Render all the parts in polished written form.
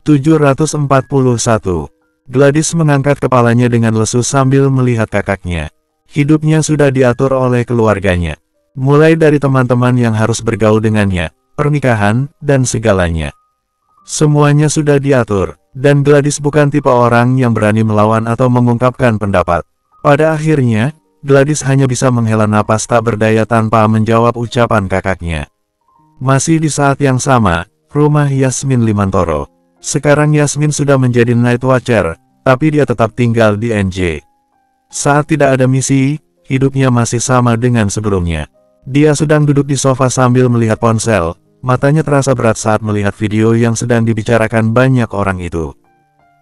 741. Gladys mengangkat kepalanya dengan lesu sambil melihat kakaknya. Hidupnya sudah diatur oleh keluarganya. Mulai dari teman-teman yang harus bergaul dengannya, pernikahan, dan segalanya. Semuanya sudah diatur, dan Gladys bukan tipe orang yang berani melawan atau mengungkapkan pendapat. Pada akhirnya, Gladys hanya bisa menghela napas tak berdaya tanpa menjawab ucapan kakaknya. Masih di saat yang sama, rumah Yasmin Limantoro. Sekarang Yasmin sudah menjadi Night Watcher, tapi dia tetap tinggal di NJ. Saat tidak ada misi, hidupnya masih sama dengan sebelumnya. Dia sedang duduk di sofa sambil melihat ponsel, matanya terasa berat saat melihat video yang sedang dibicarakan banyak orang itu.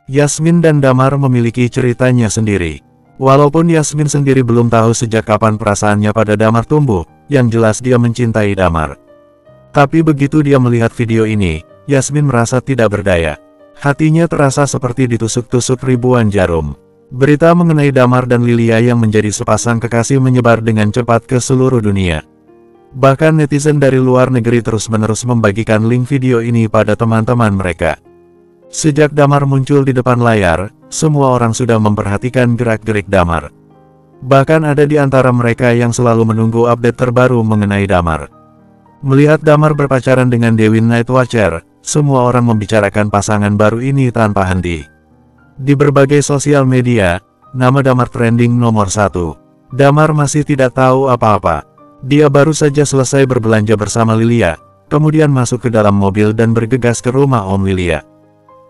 Yasmin dan Damar memiliki ceritanya sendiri. Walaupun Yasmin sendiri belum tahu sejak kapan perasaannya pada Damar tumbuh, yang jelas dia mencintai Damar. Tapi begitu dia melihat video ini, Yasmin merasa tidak berdaya. Hatinya terasa seperti ditusuk-tusuk ribuan jarum. Berita mengenai Damar dan Lilia yang menjadi sepasang kekasih menyebar dengan cepat ke seluruh dunia. Bahkan netizen dari luar negeri terus-menerus membagikan link video ini pada teman-teman mereka. Sejak Damar muncul di depan layar, semua orang sudah memperhatikan gerak-gerik Damar. Bahkan ada di antara mereka yang selalu menunggu update terbaru mengenai Damar. Melihat Damar berpacaran dengan Dewi Night Watcher, semua orang membicarakan pasangan baru ini tanpa henti. Di berbagai sosial media, nama Damar trending nomor 1. Damar masih tidak tahu apa-apa. Dia baru saja selesai berbelanja bersama Lilia, kemudian masuk ke dalam mobil dan bergegas ke rumah Om Lilia.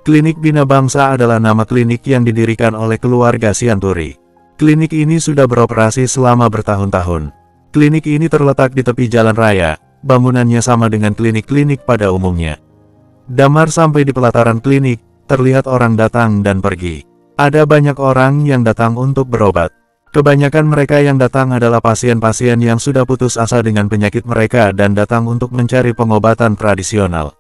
Klinik Bina Bangsa adalah nama klinik yang didirikan oleh keluarga Sianturi. Klinik ini sudah beroperasi selama bertahun-tahun. Klinik ini terletak di tepi jalan raya, bangunannya sama dengan klinik-klinik pada umumnya. Damar sampai di pelataran klinik, terlihat orang datang dan pergi. Ada banyak orang yang datang untuk berobat. Kebanyakan mereka yang datang adalah pasien-pasien yang sudah putus asa dengan penyakit mereka dan datang untuk mencari pengobatan tradisional.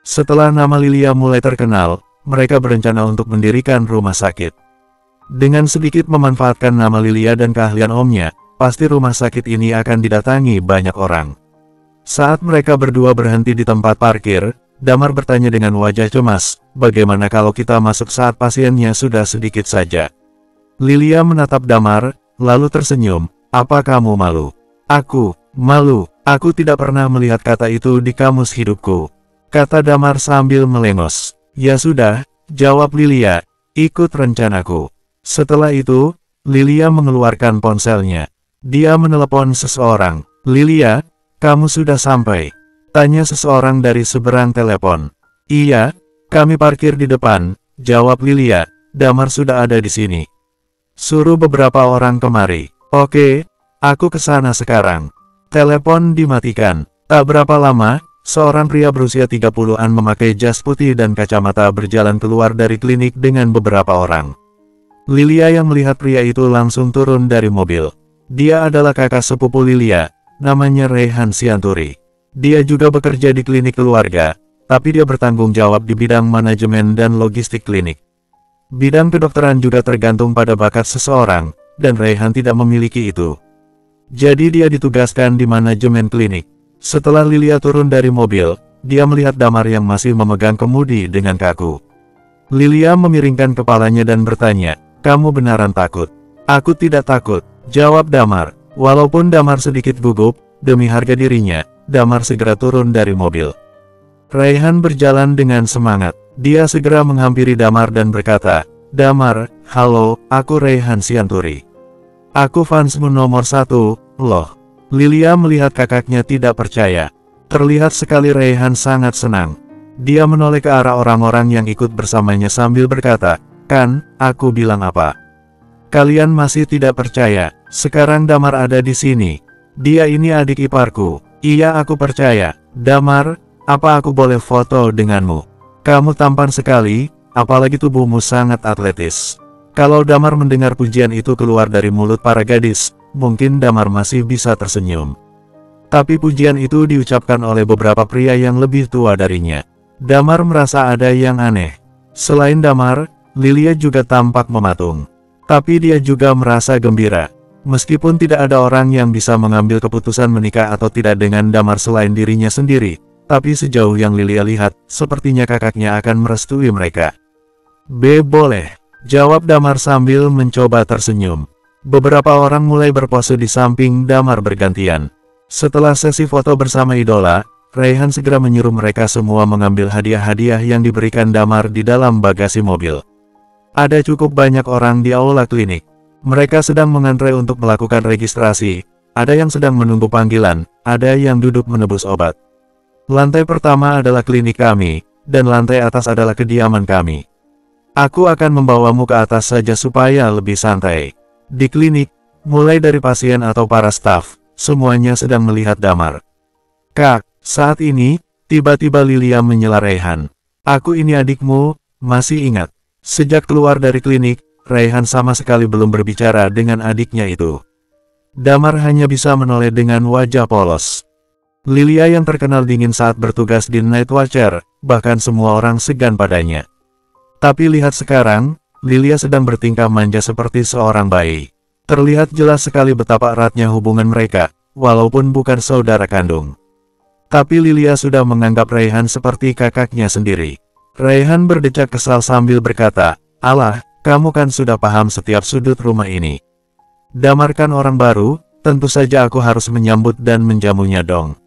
Setelah nama Lilia mulai terkenal, mereka berencana untuk mendirikan rumah sakit. Dengan sedikit memanfaatkan nama Lilia dan keahlian omnya, pasti rumah sakit ini akan didatangi banyak orang. Saat mereka berdua berhenti di tempat parkir, Damar bertanya dengan wajah cemas, bagaimana kalau kita masuk saat pasiennya sudah sedikit saja? Lilia menatap Damar, lalu tersenyum, apa kamu malu? Aku, malu, aku tidak pernah melihat kata itu di kamus hidupku. Kata Damar sambil melengos. Ya sudah, jawab Lilia, ikut rencanaku. Setelah itu, Lilia mengeluarkan ponselnya. Dia menelepon seseorang. Lilia, kamu sudah sampai? Tanya seseorang dari seberang telepon. Iya, kami parkir di depan, jawab Lilia. Damar sudah ada di sini. Suruh beberapa orang kemari. Oke, aku ke sana sekarang. Telepon dimatikan. Tak berapa lama, seorang pria berusia 30-an memakai jas putih dan kacamata berjalan keluar dari klinik dengan beberapa orang. Lilia yang melihat pria itu langsung turun dari mobil. Dia adalah kakak sepupu Lilia, namanya Raihan Sianturi. Dia juga bekerja di klinik keluarga, tapi dia bertanggung jawab di bidang manajemen dan logistik klinik. Bidang kedokteran juga tergantung pada bakat seseorang, dan Raihan tidak memiliki itu. Jadi dia ditugaskan di manajemen klinik. Setelah Lilia turun dari mobil, dia melihat Damar yang masih memegang kemudi dengan kaku. Lilia memiringkan kepalanya dan bertanya, kamu beneran takut? Aku tidak takut, jawab Damar. Walaupun Damar sedikit gugup, demi harga dirinya, Damar segera turun dari mobil. Raihan berjalan dengan semangat. Dia segera menghampiri Damar dan berkata, Damar, halo, aku Raihan Sianturi. Aku fansmu nomor 1, loh. Lilia melihat kakaknya tidak percaya. Terlihat sekali Raihan sangat senang. Dia menoleh ke arah orang-orang yang ikut bersamanya sambil berkata, kan, aku bilang apa? Kalian masih tidak percaya, sekarang Damar ada di sini. Dia ini adik iparku. Iya aku percaya. Damar, apa aku boleh foto denganmu? Kamu tampan sekali, apalagi tubuhmu sangat atletis. Kalau Damar mendengar pujian itu keluar dari mulut para gadis, mungkin Damar masih bisa tersenyum. Tapi pujian itu diucapkan oleh beberapa pria yang lebih tua darinya. Damar merasa ada yang aneh. Selain Damar, Lilia juga tampak mematung. Tapi dia juga merasa gembira. Meskipun tidak ada orang yang bisa mengambil keputusan menikah atau tidak dengan Damar selain dirinya sendiri, Tapi sejauh yang Lilia lihat, sepertinya kakaknya akan merestui mereka. Boleh, jawab Damar sambil mencoba tersenyum. Beberapa orang mulai berpose di samping Damar bergantian. Setelah sesi foto bersama idola, Raihan segera menyuruh mereka semua mengambil hadiah-hadiah yang diberikan Damar di dalam bagasi mobil. Ada cukup banyak orang di aula klinik. Mereka sedang mengantre untuk melakukan registrasi, ada yang sedang menunggu panggilan, ada yang duduk menebus obat. Lantai pertama adalah klinik kami, dan lantai atas adalah kediaman kami. Aku akan membawamu ke atas saja supaya lebih santai. Di klinik, mulai dari pasien atau para staf, semuanya sedang melihat Damar. Kak, saat ini, tiba-tiba Lilia menyela Raihan. Aku ini adikmu, masih ingat. Sejak keluar dari klinik, Raihan sama sekali belum berbicara dengan adiknya itu. Damar hanya bisa menoleh dengan wajah polos. Lilia yang terkenal dingin saat bertugas di Night Watcher, bahkan semua orang segan padanya. Tapi lihat sekarang, Lilia sedang bertingkah manja seperti seorang bayi. Terlihat jelas sekali betapa eratnya hubungan mereka, walaupun bukan saudara kandung. Tapi Lilia sudah menganggap Raihan seperti kakaknya sendiri. Raihan berdecak kesal sambil berkata, "Alah, kamu kan sudah paham setiap sudut rumah ini. Damar kan orang baru, tentu saja aku harus menyambut dan menjamunya dong.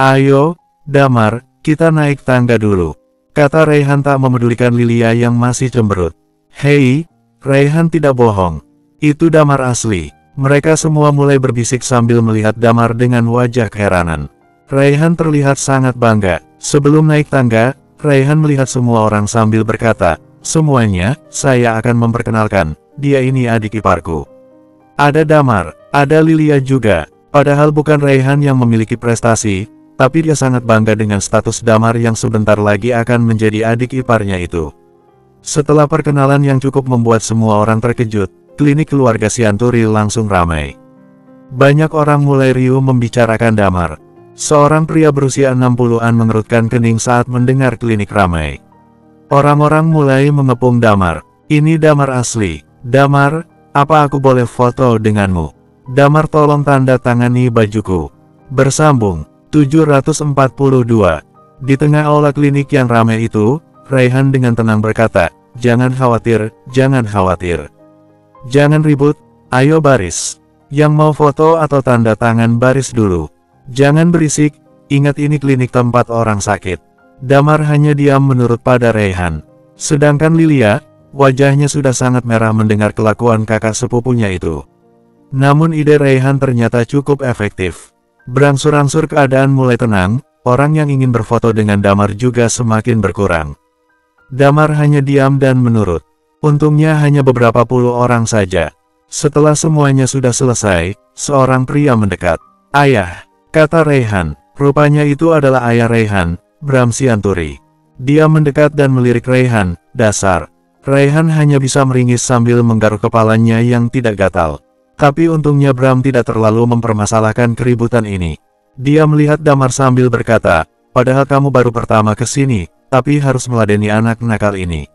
Ayo, Damar, kita naik tangga dulu," kata Raihan tak memedulikan Lilia yang masih cemberut. Hei, Raihan tidak bohong. Itu Damar asli. Mereka semua mulai berbisik sambil melihat Damar dengan wajah keheranan. Raihan terlihat sangat bangga. Sebelum naik tangga, Raihan melihat semua orang sambil berkata, "Semuanya, saya akan memperkenalkan, dia ini adik iparku. Ada Damar, ada Lilia juga." Padahal bukan Raihan yang memiliki prestasi, tapi dia sangat bangga dengan status Damar yang sebentar lagi akan menjadi adik iparnya itu. Setelah perkenalan yang cukup membuat semua orang terkejut, klinik keluarga Sianturi langsung ramai. Banyak orang mulai riuh membicarakan Damar. Seorang pria berusia 60-an mengerutkan kening saat mendengar klinik ramai. Orang-orang mulai mengepung Damar. "Ini Damar asli. Damar, apa aku boleh foto denganmu? Damar, tolong tanda tangani bajuku." Bersambung 742. Di tengah aula klinik yang ramai itu, Raihan dengan tenang berkata, "Jangan khawatir, jangan khawatir. Jangan ribut, ayo baris. Yang mau foto atau tanda tangan baris dulu. Jangan berisik, ingat ini klinik tempat orang sakit." Damar hanya diam menurut pada Raihan. Sedangkan Lilia, wajahnya sudah sangat merah mendengar kelakuan kakak sepupunya itu. Namun ide Raihan ternyata cukup efektif. Berangsur-angsur keadaan mulai tenang, orang yang ingin berfoto dengan Damar juga semakin berkurang. Damar hanya diam dan menurut. Untungnya hanya beberapa puluh orang saja. Setelah semuanya sudah selesai, seorang pria mendekat. "Ayah," kata Raihan. Rupanya itu adalah ayah Raihan, Bram Sianturi. Dia mendekat dan melirik Raihan. "Dasar." Raihan hanya bisa meringis sambil menggaruk kepalanya yang tidak gatal. Tapi untungnya Bram tidak terlalu mempermasalahkan keributan ini. Dia melihat Damar sambil berkata, "Padahal kamu baru pertama ke sini, tapi harus meladeni anak nakal ini.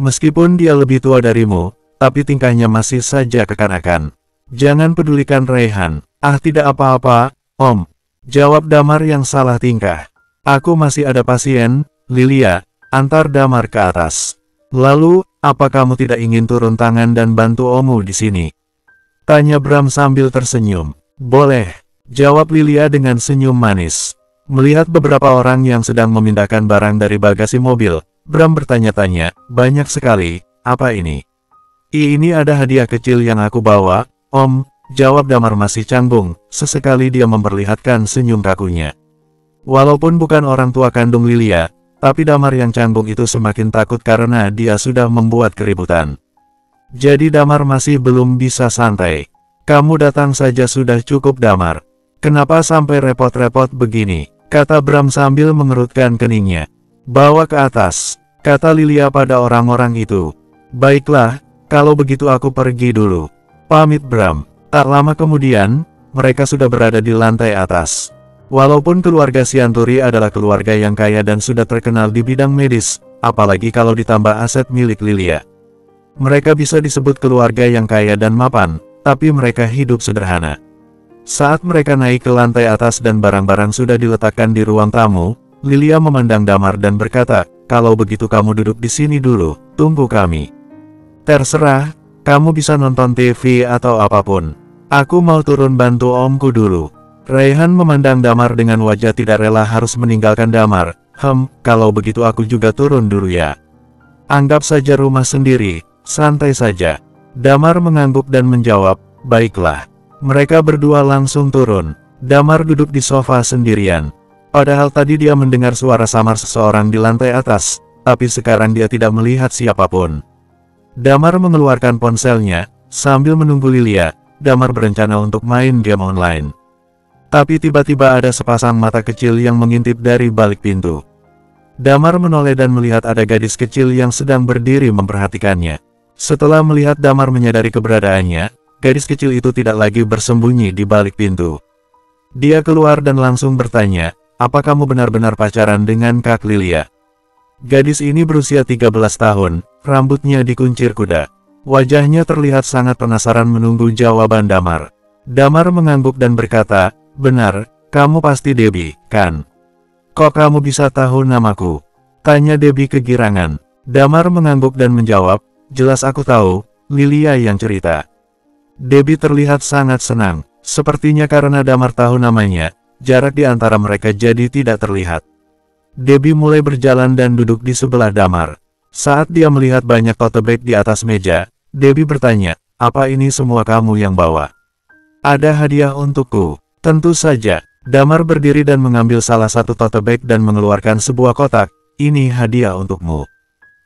Meskipun dia lebih tua darimu, tapi tingkahnya masih saja kekanakan." "Jangan pedulikan Raihan." "Ah, tidak apa-apa, Om," jawab Damar yang salah tingkah. "Aku masih ada pasien, Lilia, antar Damar ke atas." "Lalu, apa kamu tidak ingin turun tangan dan bantu Omu di sini?" tanya Bram sambil tersenyum. "Boleh," jawab Lilia dengan senyum manis. Melihat beberapa orang yang sedang memindahkan barang dari bagasi mobil, Bram bertanya-tanya, "Banyak sekali, apa ini?" Ini ada hadiah kecil yang aku bawa, Om," jawab Damar masih canggung. Sesekali dia memperlihatkan senyum kakunya. Walaupun bukan orang tua kandung Lilia, tapi Damar yang canggung itu semakin takut karena dia sudah membuat keributan. Jadi Damar masih belum bisa santai. "Kamu datang saja sudah cukup Damar. Kenapa sampai repot-repot begini?" kata Bram sambil mengerutkan keningnya. "Bawa ke atas," kata Lilia pada orang-orang itu. "Baiklah, kalau begitu aku pergi dulu," pamit Bram. Tak lama kemudian, mereka sudah berada di lantai atas. Walaupun keluarga Sianturi adalah keluarga yang kaya dan sudah terkenal di bidang medis, apalagi kalau ditambah aset milik Lilia. Mereka bisa disebut keluarga yang kaya dan mapan, tapi mereka hidup sederhana. Saat mereka naik ke lantai atas dan barang-barang sudah diletakkan di ruang tamu, Lilia memandang Damar dan berkata, kalau begitu kamu duduk di sini dulu, tunggu kami. Terserah, kamu bisa nonton TV atau apapun. Aku mau turun bantu omku dulu. Raihan memandang Damar dengan wajah tidak rela harus meninggalkan Damar. Kalau begitu aku juga turun dulu ya. Anggap saja rumah sendiri, santai saja. Damar mengangguk dan menjawab, baiklah. Mereka berdua langsung turun. Damar duduk di sofa sendirian. Padahal tadi dia mendengar suara samar seseorang di lantai atas, tapi sekarang dia tidak melihat siapapun. Damar mengeluarkan ponselnya, sambil menunggu Lilia. Damar berencana untuk main game online. Tapi tiba-tiba ada sepasang mata kecil yang mengintip dari balik pintu. Damar menoleh dan melihat ada gadis kecil yang sedang berdiri memperhatikannya. Setelah melihat Damar menyadari keberadaannya, gadis kecil itu tidak lagi bersembunyi di balik pintu. Dia keluar dan langsung bertanya, apa kamu benar-benar pacaran dengan Kak Lilia? Gadis ini berusia 13 tahun, rambutnya dikuncir kuda. Wajahnya terlihat sangat penasaran menunggu jawaban Damar. Damar mengangguk dan berkata, benar, kamu pasti Debbie, kan? Kok kamu bisa tahu namaku? Tanya Debbie kegirangan. Damar mengangguk dan menjawab, jelas aku tahu, Lilia yang cerita. Debbie terlihat sangat senang, sepertinya karena Damar tahu namanya. Jarak di antara mereka jadi tidak terlihat. Debbie mulai berjalan dan duduk di sebelah Damar. Saat dia melihat banyak tote bag di atas meja, Debbie bertanya, apa ini semua kamu yang bawa? Ada hadiah untukku. Tentu saja. Damar berdiri dan mengambil salah satu tote bag dan mengeluarkan sebuah kotak. Ini hadiah untukmu.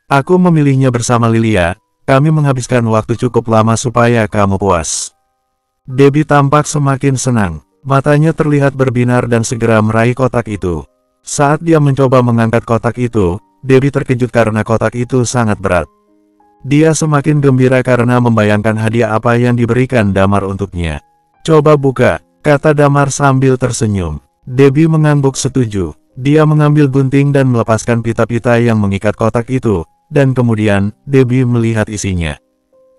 Aku memilihnya bersama Lilia. Kami menghabiskan waktu cukup lama supaya kamu puas. Debbie tampak semakin senang. Matanya terlihat berbinar dan segera meraih kotak itu. Saat dia mencoba mengangkat kotak itu, Debbie terkejut karena kotak itu sangat berat. Dia semakin gembira karena membayangkan hadiah apa yang diberikan Damar untuknya. Coba buka, kata Damar sambil tersenyum. Debbie mengangguk setuju. Dia mengambil gunting dan melepaskan pita-pita yang mengikat kotak itu, dan kemudian, Debbie melihat isinya.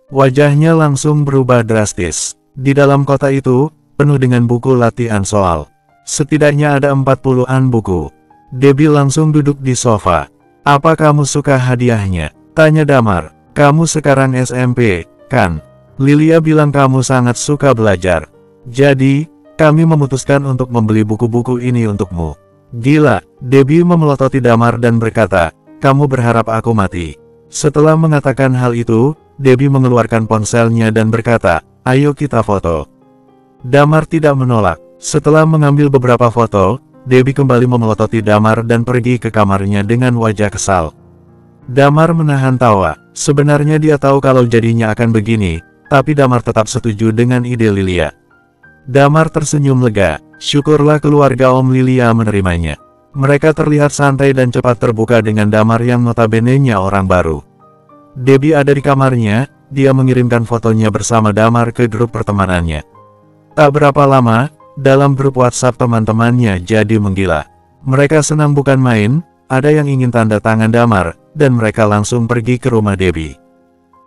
Wajahnya langsung berubah drastis. Di dalam kotak itu, penuh dengan buku latihan soal. Setidaknya ada 40-an buku. Debbie langsung duduk di sofa. Apa kamu suka hadiahnya? Tanya Damar. Kamu sekarang SMP, kan? Lilia bilang kamu sangat suka belajar. Jadi, kami memutuskan untuk membeli buku-buku ini untukmu. Gila, Debbie memelototi Damar dan berkata, kamu berharap aku mati. Setelah mengatakan hal itu, Debbie mengeluarkan ponselnya dan berkata, ayo kita foto. Damar tidak menolak. Setelah mengambil beberapa foto, Debbie kembali memelototi Damar dan pergi ke kamarnya dengan wajah kesal. Damar menahan tawa. Sebenarnya dia tahu kalau jadinya akan begini, tapi Damar tetap setuju dengan ide Lilia. Damar tersenyum lega. Syukurlah keluarga Om Lilia menerimanya. Mereka terlihat santai dan cepat terbuka dengan Damar yang notabene-nya orang baru. Debbie ada di kamarnya, dia mengirimkan fotonya bersama Damar ke grup pertemanannya. Tak berapa lama, dalam grup WhatsApp teman-temannya jadi menggila. Mereka senang bukan main, ada yang ingin tanda tangan Damar, dan mereka langsung pergi ke rumah Debbie.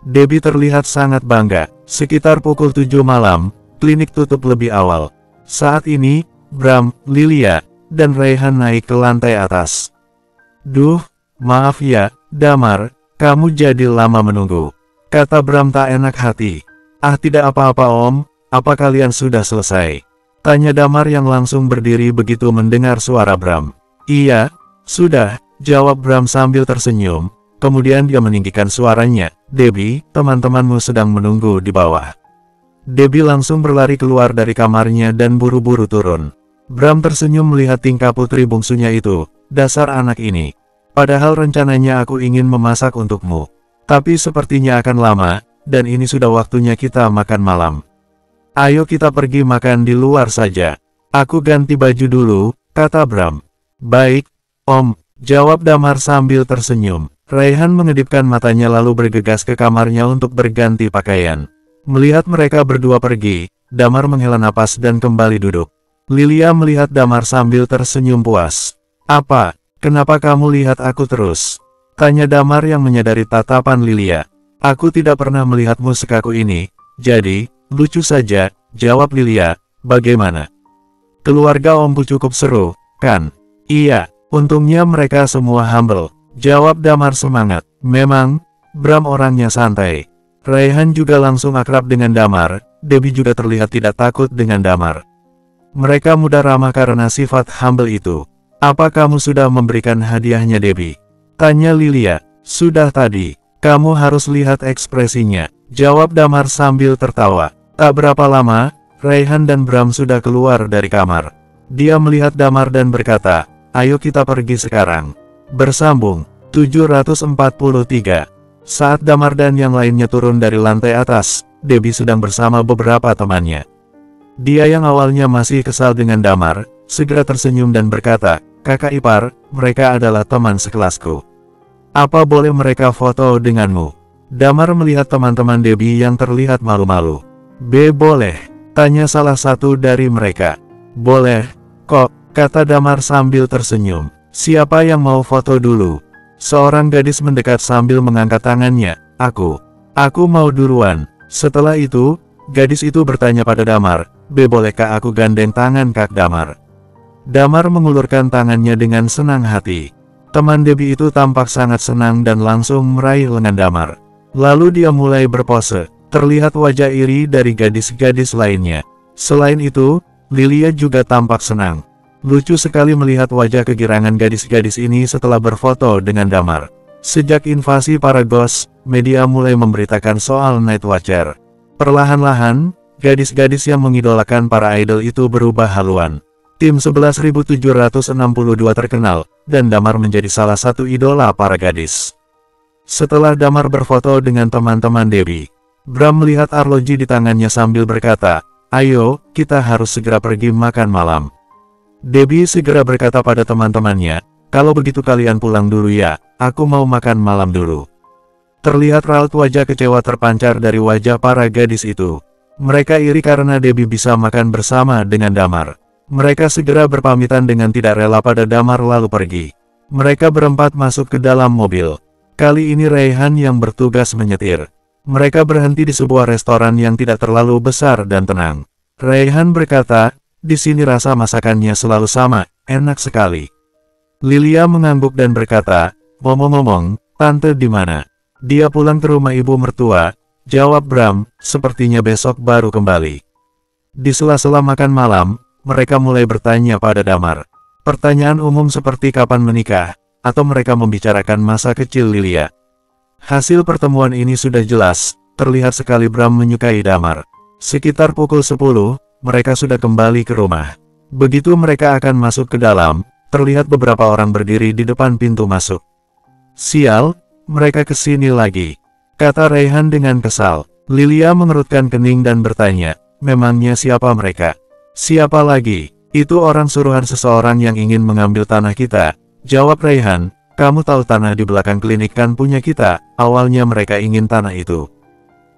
Debbie terlihat sangat bangga. Sekitar pukul 7 malam, klinik tutup lebih awal. Saat ini, Bram, Lilia, dan Raihan naik ke lantai atas. Duh, maaf ya, Damar, kamu jadi lama menunggu. Kata Bram tak enak hati. Ah tidak apa-apa Om. Apa kalian sudah selesai? Tanya Damar yang langsung berdiri begitu mendengar suara Bram. Iya, sudah, jawab Bram sambil tersenyum. Kemudian dia meninggikan suaranya. Debbie, teman-temanmu sedang menunggu di bawah. Debbie langsung berlari keluar dari kamarnya dan buru-buru turun. Bram tersenyum melihat tingkah putri bungsunya itu. Dasar anak ini. Padahal rencananya aku ingin memasak untukmu. Tapi sepertinya akan lama, dan ini sudah waktunya kita makan malam. Ayo kita pergi makan di luar saja. Aku ganti baju dulu, kata Bram. Baik, Om, jawab Damar sambil tersenyum. Raihan mengedipkan matanya lalu bergegas ke kamarnya untuk berganti pakaian. Melihat mereka berdua pergi, Damar menghela napas dan kembali duduk. Lilia melihat Damar sambil tersenyum puas. Apa? Kenapa kamu lihat aku terus? Tanya Damar yang menyadari tatapan Lilia. Aku tidak pernah melihatmu sekaku ini, jadi... lucu saja, jawab Lilia. Bagaimana? Keluarga Omku cukup seru, kan? Iya, Untungnya mereka semua humble, jawab Damar semangat. Memang, Bram orangnya santai. Raihan juga langsung akrab dengan Damar, Debbie juga terlihat tidak takut dengan Damar. Mereka mudah ramah karena sifat humble itu. Apa kamu sudah memberikan hadiahnya Debbie? Tanya Lilia. Sudah tadi. Kamu harus lihat ekspresinya, jawab Damar sambil tertawa. Tak berapa lama, Raihan dan Bram sudah keluar dari kamar. Dia melihat Damar dan berkata, ayo kita pergi sekarang. Bersambung, 743. Saat Damar dan yang lainnya turun dari lantai atas, Debbie sedang bersama beberapa temannya. Dia yang awalnya masih kesal dengan Damar, segera tersenyum dan berkata, kakak ipar, mereka adalah teman sekelasku. Apa boleh mereka foto denganmu? Damar melihat teman-teman Debbie yang terlihat malu-malu. Boleh, tanya salah satu dari mereka. Boleh, kok, kata Damar sambil tersenyum. Siapa yang mau foto dulu? Seorang gadis mendekat sambil mengangkat tangannya. Aku mau duluan. Setelah itu, gadis itu bertanya pada Damar, bolehkah aku gandeng tangan Kak Damar? Damar mengulurkan tangannya dengan senang hati. Teman Debbie itu tampak sangat senang dan langsung meraih lengan Damar. Lalu dia mulai berpose, terlihat wajah iri dari gadis-gadis lainnya. Selain itu, Lilia juga tampak senang. Lucu sekali melihat wajah kegirangan gadis-gadis ini setelah berfoto dengan Damar. Sejak invasi para ghost, media mulai memberitakan soal Night Watcher. Perlahan-lahan, gadis-gadis yang mengidolakan para idol itu berubah haluan. Tim 11.762 terkenal, dan Damar menjadi salah satu idola para gadis. Setelah Damar berfoto dengan teman-teman Debbie, Bram melihat arloji di tangannya sambil berkata, ayo, kita harus segera pergi makan malam. Debbie segera berkata pada teman-temannya, kalau begitu kalian pulang dulu ya, aku mau makan malam dulu. Terlihat raut wajah kecewa terpancar dari wajah para gadis itu. Mereka iri karena Debbie bisa makan bersama dengan Damar. Mereka segera berpamitan dengan tidak rela pada Damar lalu pergi. Mereka berempat masuk ke dalam mobil. Kali ini Raihan yang bertugas menyetir. Mereka berhenti di sebuah restoran yang tidak terlalu besar dan tenang. Raihan berkata, di sini rasa masakannya selalu sama, enak sekali. Lilia mengangguk dan berkata, ngomong-ngomong, tante di mana? Dia pulang ke rumah ibu mertua, jawab Bram, sepertinya besok baru kembali. Di sela-sela makan malam, mereka mulai bertanya pada Damar. Pertanyaan umum seperti kapan menikah, atau mereka membicarakan masa kecil Lilia. Hasil pertemuan ini sudah jelas, terlihat sekali Bram menyukai Damar. Sekitar pukul 10, mereka sudah kembali ke rumah. Begitu mereka akan masuk ke dalam, terlihat beberapa orang berdiri di depan pintu masuk. Sial, mereka kesini lagi, kata Raihan dengan kesal. Lilia mengerutkan kening dan bertanya, memangnya siapa mereka? Siapa lagi? Itu orang suruhan seseorang yang ingin mengambil tanah kita, jawab Raihan. Kamu tahu tanah di belakang klinik kan punya kita, awalnya mereka ingin tanah itu.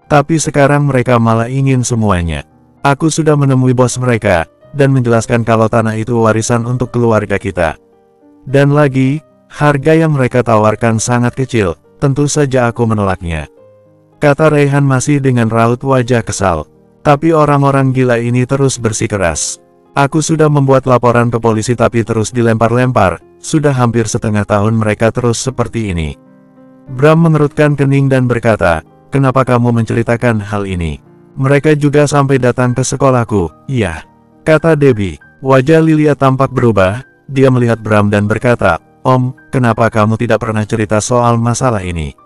Tapi sekarang mereka malah ingin semuanya. Aku sudah menemui bos mereka, dan menjelaskan kalau tanah itu warisan untuk keluarga kita. Dan lagi, harga yang mereka tawarkan sangat kecil, tentu saja aku menolaknya. Kata Raihan masih dengan raut wajah kesal. Tapi orang-orang gila ini terus bersikeras. Aku sudah membuat laporan ke polisi tapi terus dilempar-lempar, sudah hampir setengah tahun mereka terus seperti ini. Bram mengerutkan kening dan berkata, kenapa kamu menceritakan hal ini? Mereka juga sampai datang ke sekolahku, iya. Kata Debbie. Wajah Lilia tampak berubah, dia melihat Bram dan berkata, Om, kenapa kamu tidak pernah cerita soal masalah ini?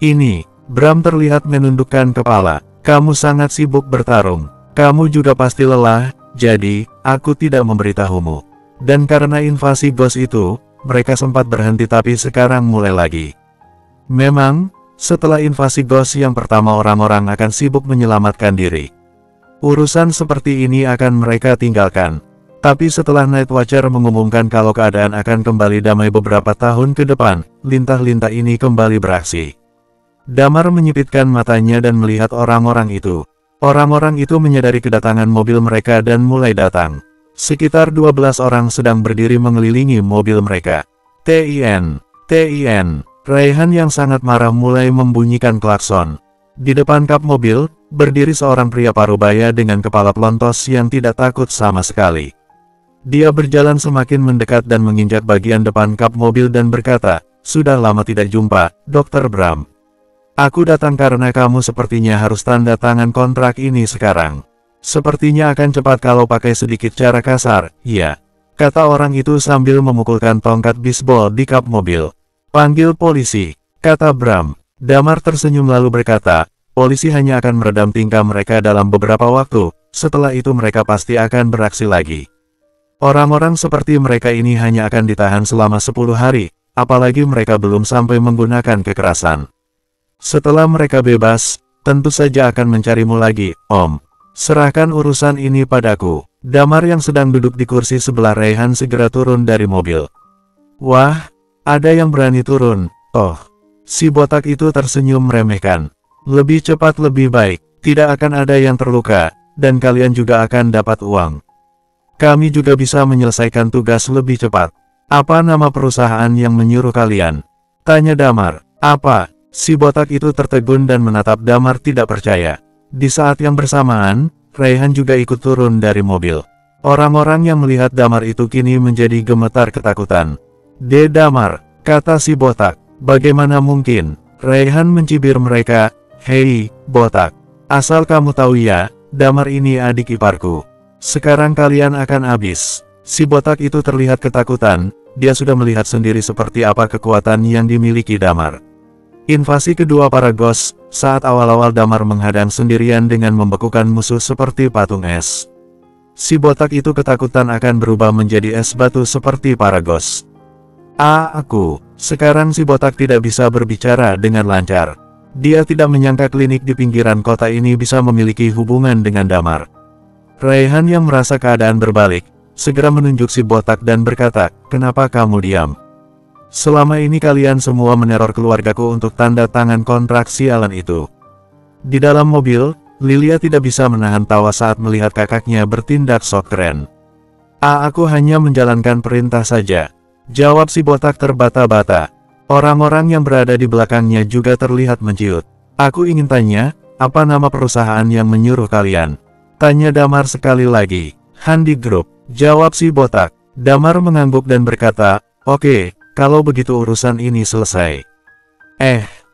Ini, Bram terlihat menundukkan kepala. Kamu sangat sibuk bertarung. Kamu juga pasti lelah, jadi, aku tidak memberitahumu. Dan karena invasi ghost itu, mereka sempat berhenti tapi sekarang mulai lagi. Memang, setelah invasi ghost yang pertama orang-orang akan sibuk menyelamatkan diri. Urusan seperti ini akan mereka tinggalkan. Tapi setelah Night Watcher mengumumkan kalau keadaan akan kembali damai beberapa tahun ke depan, lintah-lintah ini kembali beraksi. Damar menyipitkan matanya dan melihat orang-orang itu. Orang-orang itu menyadari kedatangan mobil mereka dan mulai datang. Sekitar 12 orang sedang berdiri mengelilingi mobil mereka. TIN. Raihan yang sangat marah mulai membunyikan klakson. Di depan kap mobil, berdiri seorang pria parubaya dengan kepala pelontos yang tidak takut sama sekali. Dia berjalan semakin mendekat dan menginjak bagian depan kap mobil dan berkata, "Sudah lama tidak jumpa, Dr. Bram. Aku datang karena kamu sepertinya harus tanda tangan kontrak ini sekarang. Sepertinya akan cepat kalau pakai sedikit cara kasar, ya," kata orang itu sambil memukulkan tongkat bisbol di kap mobil. "Panggil polisi," kata Bram. Damar tersenyum lalu berkata, "Polisi hanya akan meredam tingkah mereka dalam beberapa waktu, setelah itu mereka pasti akan beraksi lagi. Orang-orang seperti mereka ini hanya akan ditahan selama 10 hari, apalagi mereka belum sampai menggunakan kekerasan. Setelah mereka bebas, tentu saja akan mencarimu lagi, Om. Serahkan urusan ini padaku." Damar yang sedang duduk di kursi sebelah Raihan segera turun dari mobil. "Wah, ada yang berani turun, oh." Si botak itu tersenyum meremehkan. "Lebih cepat lebih baik, tidak akan ada yang terluka, dan kalian juga akan dapat uang. Kami juga bisa menyelesaikan tugas lebih cepat. Apa nama perusahaan yang menyuruh kalian?" tanya Damar. "Apa?" Si botak itu tertegun dan menatap Damar tidak percaya. Di saat yang bersamaan, Raihan juga ikut turun dari mobil. Orang-orang yang melihat Damar itu kini menjadi gemetar ketakutan. Damar," kata si botak. "Bagaimana mungkin?" Raihan mencibir mereka. "Hei, botak. Asal kamu tahu ya, Damar ini adik iparku. Sekarang kalian akan habis." Si botak itu terlihat ketakutan, dia sudah melihat sendiri seperti apa kekuatan yang dimiliki Damar. Invasi kedua para Ghost, saat awal-awal Damar menghadang sendirian dengan membekukan musuh seperti patung es. Si botak itu ketakutan akan berubah menjadi es batu seperti para Ghost. Sekarang si botak tidak bisa berbicara dengan lancar. Dia tidak menyangka klinik di pinggiran kota ini bisa memiliki hubungan dengan Damar. Raihan yang merasa keadaan berbalik, segera menunjuk si botak dan berkata, "Kenapa kamu diam? Selama ini kalian semua meneror keluargaku untuk tanda tangan kontrak sialan itu." Di dalam mobil, Lilia tidak bisa menahan tawa saat melihat kakaknya bertindak sok keren. Aku hanya menjalankan perintah saja," jawab si botak terbata-bata. Orang-orang yang berada di belakangnya juga terlihat menciut. "Aku ingin tanya, apa nama perusahaan yang menyuruh kalian?" tanya Damar sekali lagi. "Handi Group," jawab si botak. Damar mengangguk dan berkata, "Oke, kalau begitu urusan ini selesai."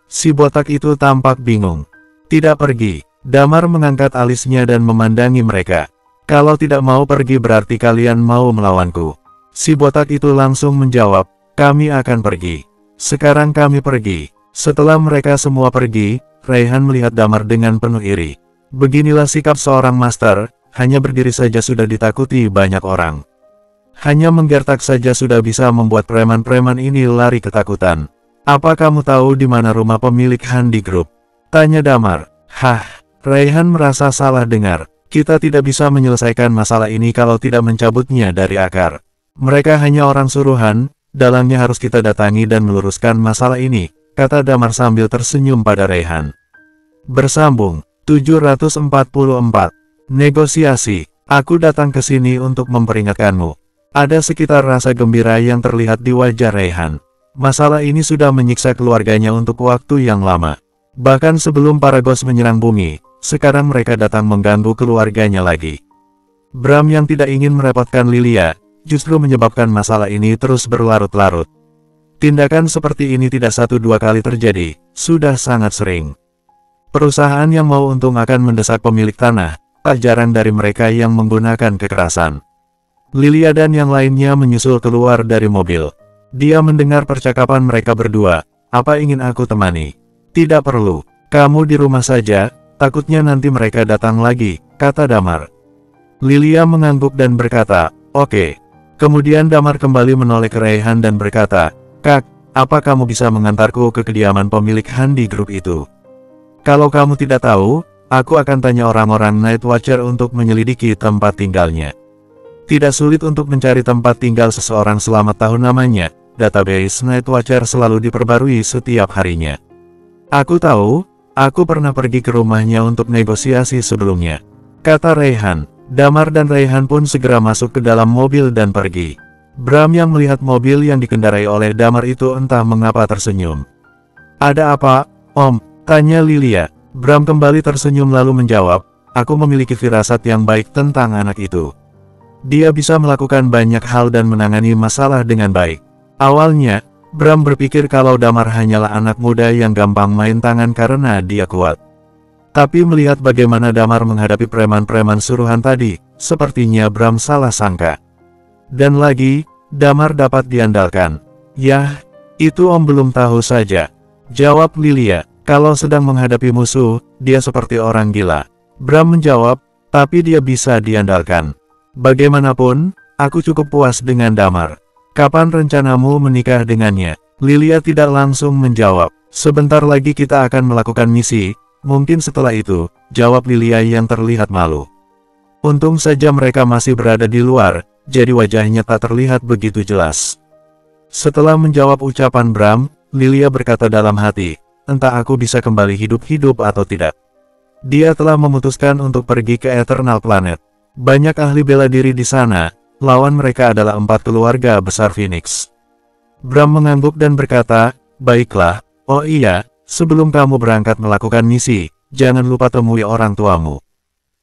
Si botak itu tampak bingung. "Tidak pergi." Damar mengangkat alisnya dan memandangi mereka. "Kalau tidak mau pergi berarti kalian mau melawanku." Si botak itu langsung menjawab, "Kami akan pergi. Sekarang kami pergi." Setelah mereka semua pergi, Raihan melihat Damar dengan penuh iri. Beginilah sikap seorang master, hanya berdiri saja sudah ditakuti banyak orang. Hanya menggertak saja sudah bisa membuat preman-preman ini lari ketakutan. "Apa kamu tahu di mana rumah pemilik Handi Group?" tanya Damar. Raihan merasa salah dengar. "Kita tidak bisa menyelesaikan masalah ini kalau tidak mencabutnya dari akar. Mereka hanya orang suruhan, dalangnya harus kita datangi dan meluruskan masalah ini," kata Damar sambil tersenyum pada Raihan. Bersambung 744. Negosiasi. "Aku datang ke sini untuk memperingatkanmu." Ada sekitar rasa gembira yang terlihat di wajah Raihan. Masalah ini sudah menyiksa keluarganya untuk waktu yang lama. Bahkan sebelum para Ghost menyerang bumi, sekarang mereka datang mengganggu keluarganya lagi. Bram yang tidak ingin merepotkan Lilia, justru menyebabkan masalah ini terus berlarut-larut. Tindakan seperti ini tidak 1-2 kali terjadi, sudah sangat sering. Perusahaan yang mau untung akan mendesak pemilik tanah, tak jarang dari mereka yang menggunakan kekerasan. Lilia dan yang lainnya menyusul keluar dari mobil. Dia mendengar percakapan mereka berdua. "Apa ingin aku temani?" "Tidak perlu, kamu di rumah saja, takutnya nanti mereka datang lagi," kata Damar. Lilia mengangguk dan berkata, "Oke." Kemudian Damar kembali menoleh ke Raihan dan berkata, "Kak, apa kamu bisa mengantarku ke kediaman pemilik Handi Group itu? Kalau kamu tidak tahu, aku akan tanya orang-orang Night Watcher untuk menyelidiki tempat tinggalnya." Tidak sulit untuk mencari tempat tinggal seseorang selama tahun lamanya, database Night Watcher selalu diperbarui setiap harinya. "Aku tahu, aku pernah pergi ke rumahnya untuk negosiasi sebelumnya," kata Raihan. Damar dan Raihan pun segera masuk ke dalam mobil dan pergi. Bram yang melihat mobil yang dikendarai oleh Damar itu entah mengapa tersenyum. "Ada apa, Om?" tanya Lilia. Bram kembali tersenyum lalu menjawab, "Aku memiliki firasat yang baik tentang anak itu." Dia bisa melakukan banyak hal dan menangani masalah dengan baik. Awalnya, Bram berpikir kalau Damar hanyalah anak muda yang gampang main tangan karena dia kuat. Tapi melihat bagaimana Damar menghadapi preman-preman suruhan tadi, sepertinya Bram salah sangka. Dan lagi, Damar dapat diandalkan. Yah, itu Om belum tahu saja, jawab Lilia. Kalau sedang menghadapi musuh, dia seperti orang gila. Bram menjawab, tapi dia bisa diandalkan. Bagaimanapun, aku cukup puas dengan Damar. Kapan rencanamu menikah dengannya? Lilia tidak langsung menjawab. Sebentar lagi kita akan melakukan misi, mungkin setelah itu, jawab Lilia yang terlihat malu. Untung saja mereka masih berada di luar, jadi wajahnya tak terlihat begitu jelas. Setelah menjawab ucapan Bram, Lilia berkata dalam hati, entah aku bisa kembali hidup-hidup atau tidak. Dia telah memutuskan untuk pergi ke Eternal Planet. Banyak ahli bela diri di sana, lawan mereka adalah 4 keluarga besar Phoenix. Bram mengangguk dan berkata, baiklah, oh iya, sebelum kamu berangkat melakukan misi, jangan lupa temui orang tuamu.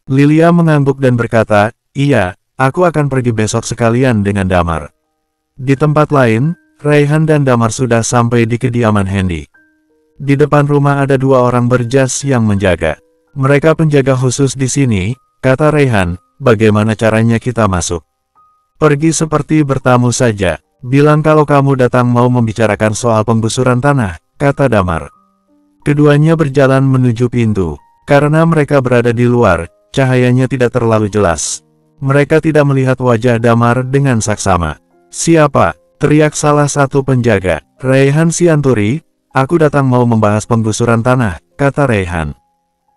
Lilia mengangguk dan berkata, iya, aku akan pergi besok sekalian dengan Damar. Di tempat lain, Raihan dan Damar sudah sampai di kediaman Handy. Di depan rumah ada 2 orang berjas yang menjaga. Mereka penjaga khusus di sini, kata Raihan, bagaimana caranya kita masuk? Pergi seperti bertamu saja, bilang kalau kamu datang mau membicarakan soal penggusuran tanah, kata Damar. Keduanya berjalan menuju pintu. Karena mereka berada di luar, cahayanya tidak terlalu jelas. Mereka tidak melihat wajah Damar dengan saksama. Siapa? Teriak salah satu penjaga. Raihan Sianturi. Aku datang mau membahas penggusuran tanah, kata Raihan.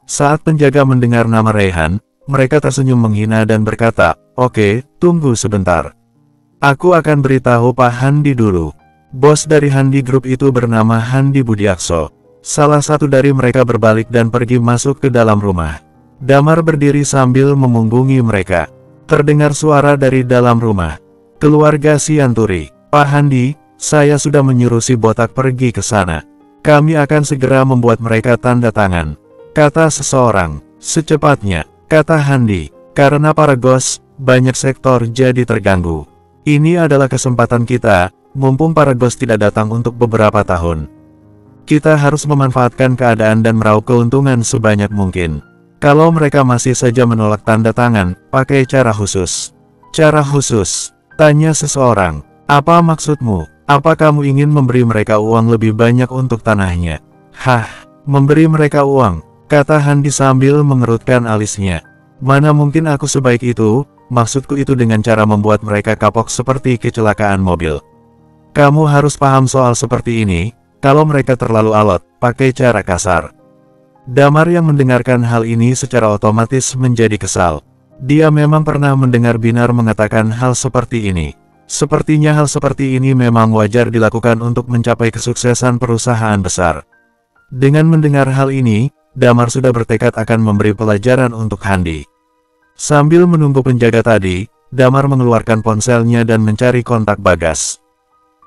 Saat penjaga mendengar nama Raihan, mereka tersenyum menghina dan berkata, oke, tunggu sebentar. Aku akan beritahu Pak Handi dulu. Bos dari Handi Group itu bernama Handi Budiakso. Salah satu dari mereka berbalik dan pergi masuk ke dalam rumah. Damar berdiri sambil memunggungi mereka. Terdengar suara dari dalam rumah. Keluarga Sianturi. Pak Handi, saya sudah menyuruh si botak pergi ke sana. Kami akan segera membuat mereka tanda tangan, kata seseorang. Secepatnya, kata Handi, karena para Ghost, banyak sektor jadi terganggu. Ini adalah kesempatan kita, mumpung para Ghost tidak datang untuk beberapa tahun. Kita harus memanfaatkan keadaan dan meraup keuntungan sebanyak mungkin. Kalau mereka masih saja menolak tanda tangan, pakai cara khusus. Cara khusus? Tanya seseorang. Apa maksudmu? Apa kamu ingin memberi mereka uang lebih banyak untuk tanahnya? Hah, memberi mereka uang, kata Handi sambil mengerutkan alisnya. Mana mungkin aku sebaik itu, maksudku itu dengan cara membuat mereka kapok seperti kecelakaan mobil. Kamu harus paham soal seperti ini, kalau mereka terlalu alot, pakai cara kasar. Damar yang mendengarkan hal ini secara otomatis menjadi kesal. Dia memang pernah mendengar Binar mengatakan hal seperti ini. Sepertinya hal seperti ini memang wajar dilakukan untuk mencapai kesuksesan perusahaan besar. Dengan mendengar hal ini, Damar sudah bertekad akan memberi pelajaran untuk Handi. Sambil menunggu penjaga tadi, Damar mengeluarkan ponselnya dan mencari kontak Bagas.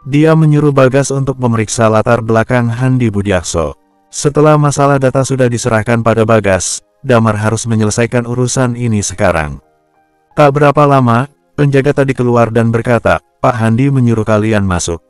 Dia menyuruh Bagas untuk memeriksa latar belakang Handi Budiakso. Setelah masalah data sudah diserahkan pada Bagas, Damar harus menyelesaikan urusan ini sekarang. Tak berapa lama, penjaga tadi keluar dan berkata, Pak Handi menyuruh kalian masuk.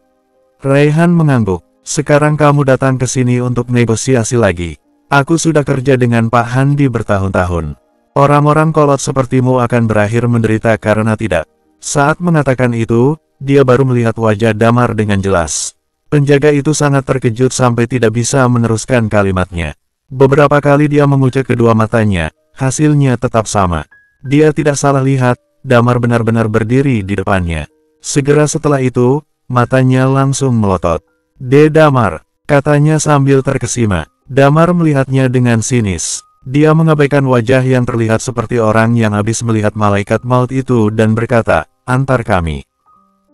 Raihan mengangguk. Sekarang kamu datang ke sini untuk negosiasi lagi. Aku sudah kerja dengan Pak Handi bertahun-tahun. Orang-orang kolot sepertimu akan berakhir menderita karena tidak. Saat mengatakan itu, dia baru melihat wajah Damar dengan jelas. Penjaga itu sangat terkejut sampai tidak bisa meneruskan kalimatnya. Beberapa kali dia mengucek kedua matanya, hasilnya tetap sama. Dia tidak salah lihat. Damar benar-benar berdiri di depannya. Segera setelah itu, matanya langsung melotot. Damar, katanya sambil terkesima. Damar melihatnya dengan sinis. Dia mengabaikan wajah yang terlihat seperti orang yang habis melihat malaikat maut itu dan berkata, antar kami.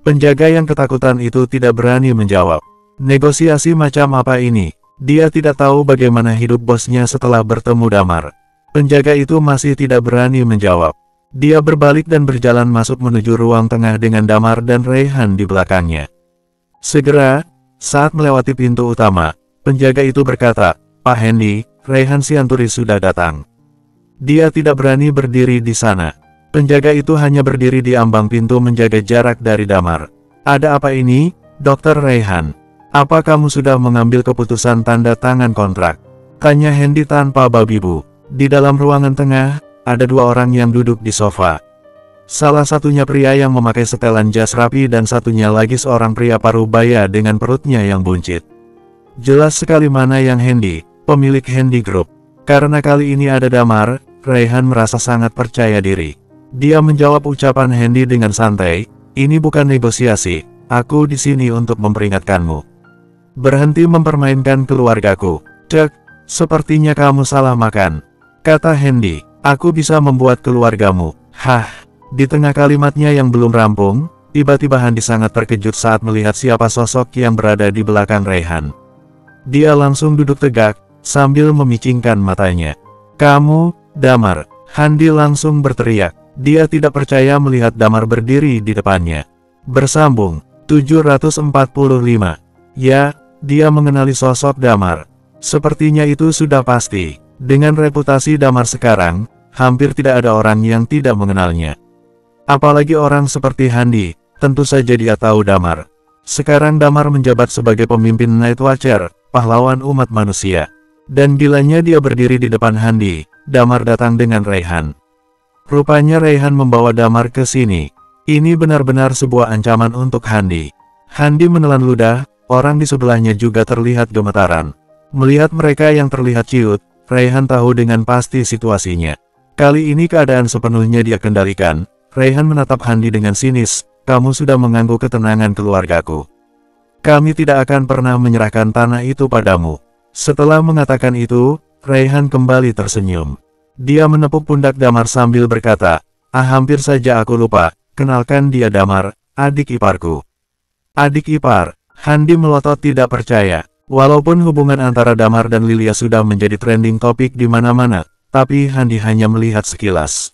Penjaga yang ketakutan itu tidak berani menjawab. Negosiasi macam apa ini? Dia tidak tahu bagaimana hidup bosnya setelah bertemu Damar. Penjaga itu masih tidak berani menjawab. Dia berbalik dan berjalan masuk menuju ruang tengah dengan Damar dan Raihan di belakangnya. Segera, saat melewati pintu utama, penjaga itu berkata, Pak Handi, Raihan Sianturi sudah datang. Dia tidak berani berdiri di sana. Penjaga itu hanya berdiri di ambang pintu menjaga jarak dari Damar. Ada apa ini, Dr. Raihan? Apa kamu sudah mengambil keputusan tanda tangan kontrak? Tanya Hendy tanpa babi bu. Di dalam ruangan tengah, ada dua orang yang duduk di sofa. Salah satunya pria yang memakai setelan jas rapi dan satunya lagi seorang pria parubaya dengan perutnya yang buncit. Jelas sekali mana yang Hendy, pemilik Hendy Group. Karena kali ini ada Damar, Raihan merasa sangat percaya diri. Dia menjawab ucapan Hendy dengan santai, ini bukan negosiasi, aku di sini untuk memperingatkanmu. Berhenti mempermainkan keluargaku. Cek, sepertinya kamu salah makan. Kata Hendy, aku bisa membuat keluargamu. Hah. Di tengah kalimatnya yang belum rampung, tiba-tiba Hendy sangat terkejut saat melihat siapa sosok yang berada di belakang Raihan. Dia langsung duduk tegak, sambil memicingkan matanya. Kamu, Damar. Hendy langsung berteriak. Dia tidak percaya melihat Damar berdiri di depannya. Bersambung, 745. Ya, dia mengenali sosok Damar. Sepertinya itu sudah pasti. Dengan reputasi Damar sekarang, hampir tidak ada orang yang tidak mengenalnya. Apalagi orang seperti Hendy, tentu saja dia tahu Damar. Sekarang Damar menjabat sebagai pemimpin Night Watcher, pahlawan umat manusia. Dan gilanya dia berdiri di depan Hendy, Damar datang dengan Raihan. Rupanya Raihan membawa Damar ke sini. Ini benar-benar sebuah ancaman untuk Hendy. Hendy menelan ludah, orang di sebelahnya juga terlihat gemetaran. Melihat mereka yang terlihat ciut, Raihan tahu dengan pasti situasinya. Kali ini keadaan sepenuhnya dia kendalikan. Raihan menatap Hendy dengan sinis, kamu sudah mengganggu ketenangan keluargaku. Kami tidak akan pernah menyerahkan tanah itu padamu. Setelah mengatakan itu, Raihan kembali tersenyum. Dia menepuk pundak Damar sambil berkata, hampir saja aku lupa, kenalkan dia Damar, adik iparku. Adik ipar, Hendy melotot tidak percaya. Walaupun hubungan antara Damar dan Lilia sudah menjadi trending topik di mana-mana, tapi Hendy hanya melihat sekilas.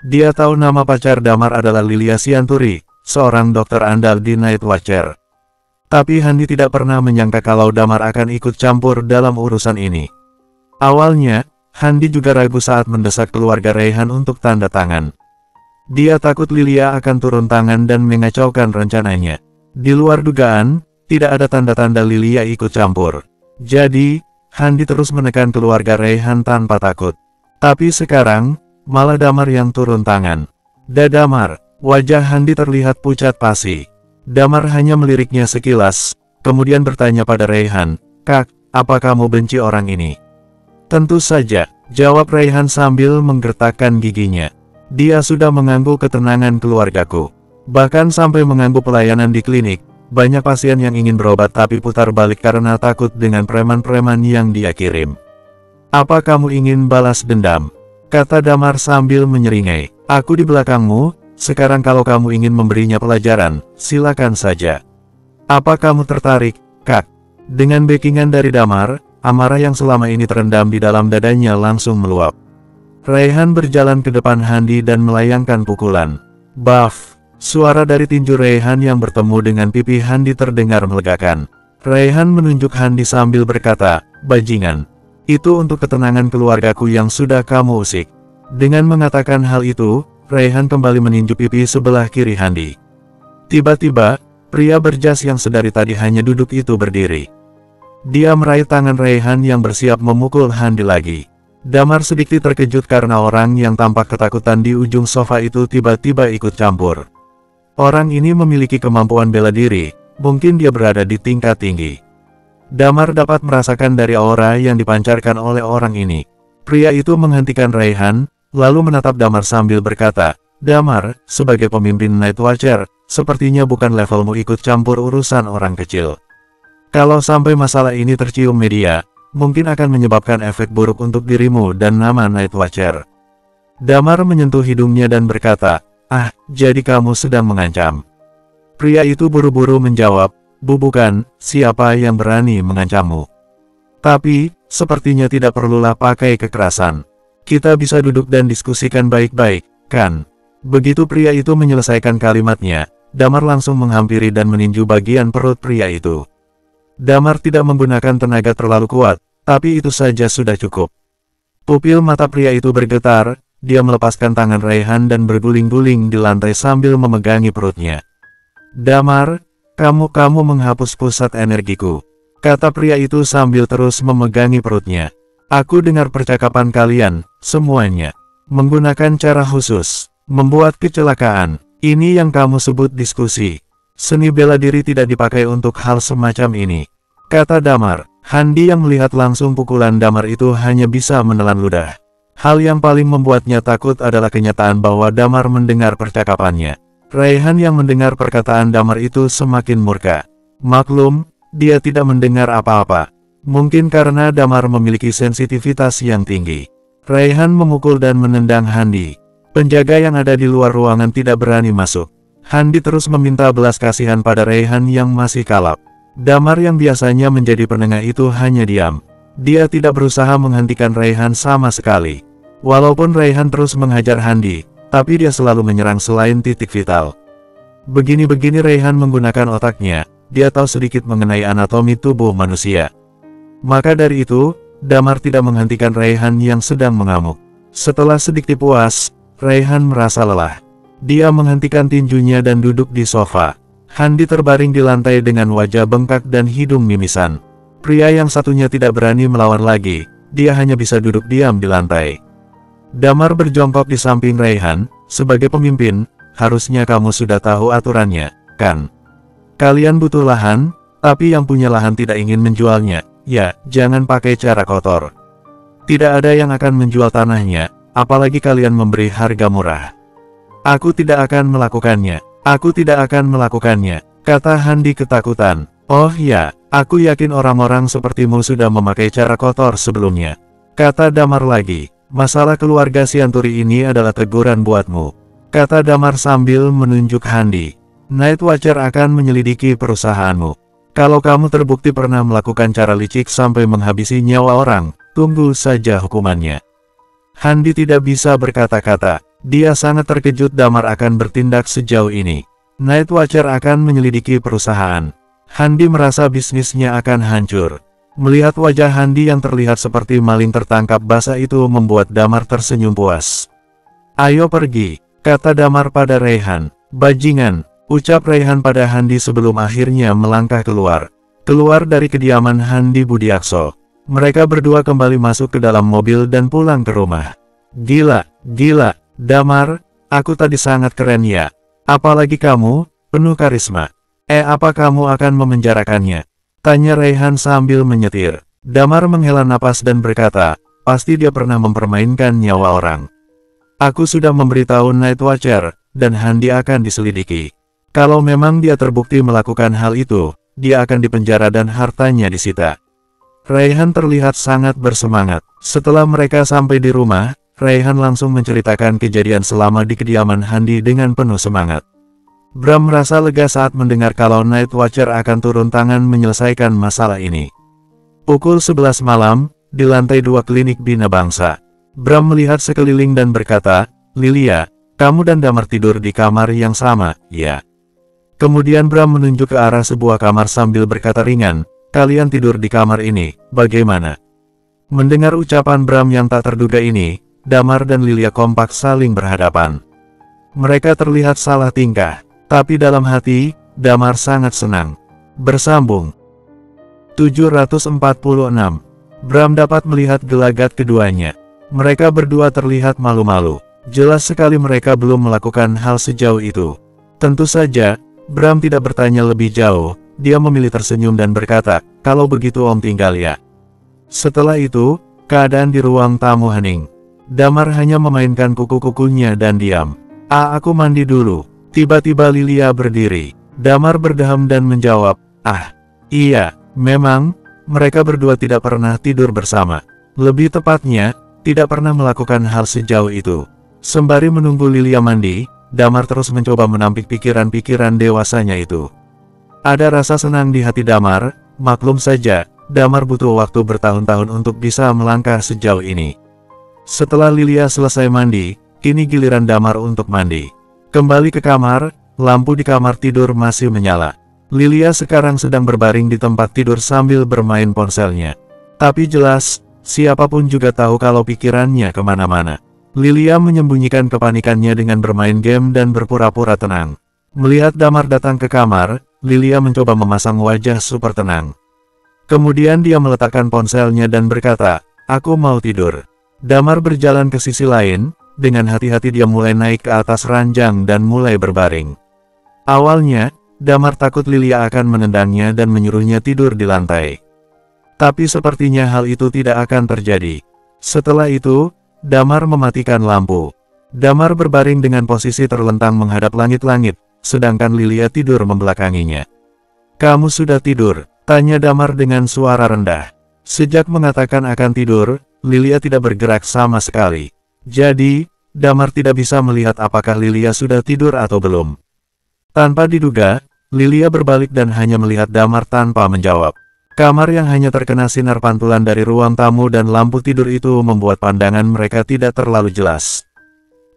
Dia tahu nama pacar Damar adalah Lilia Sianturi, seorang dokter andal di Night Watcher. Tapi Hendy tidak pernah menyangka kalau Damar akan ikut campur dalam urusan ini. Awalnya, Hendy juga ragu saat mendesak keluarga Raihan untuk tanda tangan. Dia takut Lilia akan turun tangan dan mengacaukan rencananya. Di luar dugaan, tidak ada tanda-tanda Lilia ikut campur. Jadi, Hendy terus menekan keluarga Raihan tanpa takut. Tapi sekarang, malah Damar yang turun tangan. Damar, wajah Hendy terlihat pucat pasi. Damar hanya meliriknya sekilas, kemudian bertanya pada Raihan, Kak, apa kamu benci orang ini? Tentu saja, jawab Raihan sambil menggertakkan giginya. Dia sudah mengganggu ketenangan keluargaku. Bahkan sampai mengganggu pelayanan di klinik. Banyak pasien yang ingin berobat tapi putar balik karena takut dengan preman-preman yang dia kirim. Apa kamu ingin balas dendam? Kata Damar sambil menyeringai. Aku di belakangmu, sekarang kalau kamu ingin memberinya pelajaran, silakan saja. Apa kamu tertarik, Kak? Dengan backingan dari Damar, amarah yang selama ini terendam di dalam dadanya langsung meluap. Raihan berjalan ke depan Hendy dan melayangkan pukulan. Baf! Suara dari tinju Raihan yang bertemu dengan pipi Hendy terdengar melegakan. Raihan menunjuk Hendy sambil berkata, bajingan. Itu untuk ketenangan keluargaku yang sudah kamu usik. Dengan mengatakan hal itu, Raihan kembali meninju pipi sebelah kiri Hendy. Tiba-tiba, pria berjas yang sedari tadi hanya duduk itu berdiri. Dia meraih tangan Raihan yang bersiap memukul Hendy lagi. Damar sedikit terkejut karena orang yang tampak ketakutan di ujung sofa itu tiba-tiba ikut campur. Orang ini memiliki kemampuan bela diri, mungkin dia berada di tingkat tinggi. Damar dapat merasakan dari aura yang dipancarkan oleh orang ini. Pria itu menghentikan Raihan, lalu menatap Damar sambil berkata, Damar, sebagai pemimpin Night Watcher, sepertinya bukan levelmu ikut campur urusan orang kecil. Kalau sampai masalah ini tercium media, mungkin akan menyebabkan efek buruk untuk dirimu dan nama Night Watcher. Damar menyentuh hidungnya dan berkata, jadi kamu sedang mengancam. Pria itu buru-buru menjawab, bukan, siapa yang berani mengancammu? Tapi, sepertinya tidak perlulah pakai kekerasan. Kita bisa duduk dan diskusikan baik-baik, kan? Begitu pria itu menyelesaikan kalimatnya, Damar langsung menghampiri dan meninju bagian perut pria itu. Damar tidak menggunakan tenaga terlalu kuat, tapi itu saja sudah cukup. Pupil mata pria itu bergetar, dia melepaskan tangan Raihan dan berguling-guling di lantai sambil memegangi perutnya. "Damar, kamu menghapus pusat energiku," kata pria itu sambil terus memegangi perutnya. "Aku dengar percakapan kalian, semuanya. Menggunakan cara khusus, membuat kecelakaan. Ini yang kamu sebut diskusi. Seni bela diri tidak dipakai untuk hal semacam ini," kata Damar. Handi yang melihat langsung pukulan Damar itu hanya bisa menelan ludah. Hal yang paling membuatnya takut adalah kenyataan bahwa Damar mendengar percakapannya. Raihan yang mendengar perkataan Damar itu semakin murka. Maklum, dia tidak mendengar apa-apa. Mungkin karena Damar memiliki sensitivitas yang tinggi. Raihan memukul dan menendang Handi. Penjaga yang ada di luar ruangan tidak berani masuk. Handi terus meminta belas kasihan pada Raihan yang masih kalap. Damar yang biasanya menjadi penengah itu hanya diam. Dia tidak berusaha menghentikan Raihan sama sekali. Walaupun Raihan terus menghajar Handi, tapi dia selalu menyerang selain titik vital. Begini-begini Raihan menggunakan otaknya, dia tahu sedikit mengenai anatomi tubuh manusia. Maka dari itu, Damar tidak menghentikan Raihan yang sedang mengamuk. Setelah sedikit puas, Raihan merasa lelah. Dia menghentikan tinjunya dan duduk di sofa. Handi terbaring di lantai dengan wajah bengkak dan hidung mimisan. Pria yang satunya tidak berani melawan lagi, dia hanya bisa duduk diam di lantai. Damar berjongkok di samping Raihan. "Sebagai pemimpin, harusnya kamu sudah tahu aturannya, kan? Kalian butuh lahan, tapi yang punya lahan tidak ingin menjualnya. Ya, jangan pakai cara kotor. Tidak ada yang akan menjual tanahnya, apalagi kalian memberi harga murah. Aku tidak akan melakukannya. Aku tidak akan melakukannya," kata Handi ketakutan. "Oh ya, aku yakin orang-orang sepertimu sudah memakai cara kotor sebelumnya," kata Damar lagi. "Masalah keluarga Sianturi ini adalah teguran buatmu," kata Damar sambil menunjuk Handi. "Night Watcher akan menyelidiki perusahaanmu. Kalau kamu terbukti pernah melakukan cara licik sampai menghabisi nyawa orang, tunggu saja hukumannya." Handi tidak bisa berkata-kata. Dia sangat terkejut Damar akan bertindak sejauh ini. Night Watcher akan menyelidiki perusahaan. Handi merasa bisnisnya akan hancur. Melihat wajah Handi yang terlihat seperti maling tertangkap basah itu membuat Damar tersenyum puas. "Ayo pergi," kata Damar pada Raihan. "Bajingan," ucap Raihan pada Handi sebelum akhirnya melangkah keluar. Keluar dari kediaman Handi Budiakso. Mereka berdua kembali masuk ke dalam mobil dan pulang ke rumah. Gila, Damar, aku tadi sangat keren ya. Apalagi kamu, penuh karisma. Apa kamu akan memenjarakannya?" tanya Raihan sambil menyetir. Damar menghela napas dan berkata, "Pasti dia pernah mempermainkan nyawa orang. Aku sudah memberitahu Night Watcher, dan Handi akan diselidiki. Kalau memang dia terbukti melakukan hal itu, dia akan dipenjara dan hartanya disita." Raihan terlihat sangat bersemangat. Setelah mereka sampai di rumah, Raihan langsung menceritakan kejadian selama di kediaman Handi dengan penuh semangat. Bram merasa lega saat mendengar kalau Night Watcher akan turun tangan menyelesaikan masalah ini. Pukul 11 malam, di lantai 2 klinik Bina Bangsa. Bram melihat sekeliling dan berkata, "Lilia, kamu dan Damar tidur di kamar yang sama, ya?" Kemudian Bram menunjuk ke arah sebuah kamar sambil berkata ringan, "Kalian tidur di kamar ini, bagaimana?" Mendengar ucapan Bram yang tak terduga ini, Damar dan Lilia kompak saling berhadapan. Mereka terlihat salah tingkah, tapi dalam hati, Damar sangat senang. Bersambung 746. Bram dapat melihat gelagat keduanya. Mereka berdua terlihat malu-malu. Jelas sekali mereka belum melakukan hal sejauh itu. Tentu saja, Bram tidak bertanya lebih jauh. Dia memilih tersenyum dan berkata, "Kalau begitu Om tinggal ya." Setelah itu, keadaan di ruang tamu hening. Damar hanya memainkan kuku-kukunya dan diam. Aku mandi dulu." Tiba-tiba Lilia berdiri. Damar berdeham dan menjawab, iya, memang, mereka berdua tidak pernah tidur bersama. Lebih tepatnya, tidak pernah melakukan hal sejauh itu. Sembari menunggu Lilia mandi, Damar terus mencoba menampik pikiran-pikiran dewasanya itu. Ada rasa senang di hati Damar, maklum saja, Damar butuh waktu bertahun-tahun untuk bisa melangkah sejauh ini. Setelah Lilia selesai mandi, kini giliran Damar untuk mandi. Kembali ke kamar, lampu di kamar tidur masih menyala. Lilia sekarang sedang berbaring di tempat tidur sambil bermain ponselnya. Tapi jelas, siapapun juga tahu kalau pikirannya kemana-mana. Lilia menyembunyikan kepanikannya dengan bermain game dan berpura-pura tenang. Melihat Damar datang ke kamar, Lilia mencoba memasang wajah super tenang. Kemudian dia meletakkan ponselnya dan berkata, "Aku mau tidur." Damar berjalan ke sisi lain, dengan hati-hati dia mulai naik ke atas ranjang dan mulai berbaring. Awalnya, Damar takut Lilia akan menendangnya dan menyuruhnya tidur di lantai. Tapi sepertinya hal itu tidak akan terjadi. Setelah itu, Damar mematikan lampu. Damar berbaring dengan posisi terlentang menghadap langit-langit, sedangkan Lilia tidur membelakanginya. "Kamu sudah tidur?" tanya Damar dengan suara rendah. Sejak mengatakan akan tidur, Lilia tidak bergerak sama sekali. Jadi, Damar tidak bisa melihat apakah Lilia sudah tidur atau belum. Tanpa diduga, Lilia berbalik dan hanya melihat Damar tanpa menjawab. Kamar yang hanya terkena sinar pantulan dari ruang tamu dan lampu tidur itu membuat pandangan mereka tidak terlalu jelas.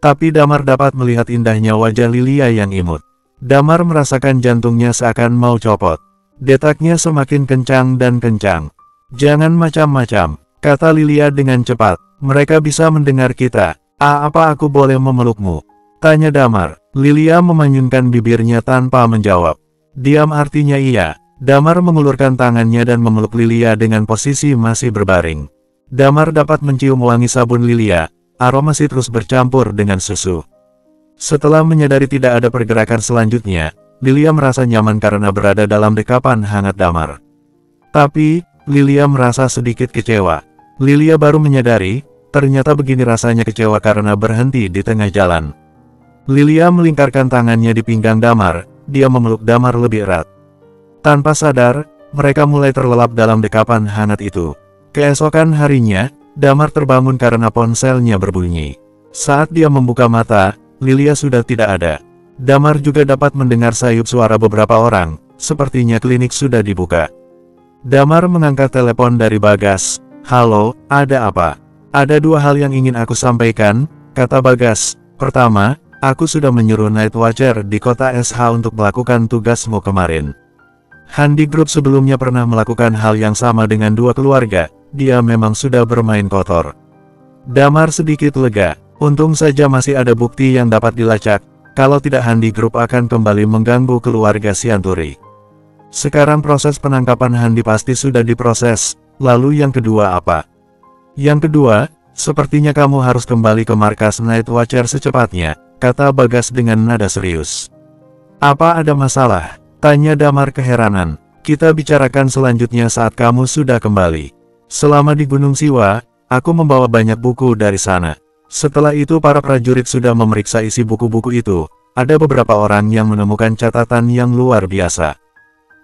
Tapi Damar dapat melihat indahnya wajah Lilia yang imut. Damar merasakan jantungnya seakan mau copot. Detaknya semakin kencang dan kencang. "Jangan macam-macam," kata Lilia dengan cepat. "Mereka bisa mendengar kita." Apa aku boleh memelukmu?" tanya Damar. Lilia memanyunkan bibirnya tanpa menjawab. Diam artinya iya. Damar mengulurkan tangannya dan memeluk Lilia dengan posisi masih berbaring. Damar dapat mencium wangi sabun Lilia, aroma sitrus bercampur dengan susu. Setelah menyadari tidak ada pergerakan selanjutnya, Lilia merasa nyaman karena berada dalam dekapan hangat Damar. Tapi, Lilia merasa sedikit kecewa. Lilia baru menyadari, ternyata begini rasanya kecewa karena berhenti di tengah jalan. Lilia melingkarkan tangannya di pinggang Damar, dia memeluk Damar lebih erat. Tanpa sadar, mereka mulai terlelap dalam dekapan hangat itu. Keesokan harinya, Damar terbangun karena ponselnya berbunyi. Saat dia membuka mata, Lilia sudah tidak ada. Damar juga dapat mendengar sayup suara beberapa orang, sepertinya klinik sudah dibuka. Damar mengangkat telepon dari Bagas. "Halo, ada apa?" "Ada dua hal yang ingin aku sampaikan," kata Bagas. "Pertama, aku sudah menyuruh Night Watcher di kota SH untuk melakukan tugasmu kemarin. Handi Group sebelumnya pernah melakukan hal yang sama dengan dua keluarga, dia memang sudah bermain kotor." Damar sedikit lega, untung saja masih ada bukti yang dapat dilacak, kalau tidak Handi Group akan kembali mengganggu keluarga Sianturi. Sekarang proses penangkapan Handi pasti sudah diproses, lalu yang kedua apa? "Yang kedua, sepertinya kamu harus kembali ke markas Night Watcher secepatnya," kata Bagas dengan nada serius. "Apa ada masalah?" tanya Damar keheranan. "Kita bicarakan selanjutnya saat kamu sudah kembali. Selama di Gunung Siwa, aku membawa banyak buku dari sana." Setelah itu para prajurit sudah memeriksa isi buku-buku itu. Ada beberapa orang yang menemukan catatan yang luar biasa.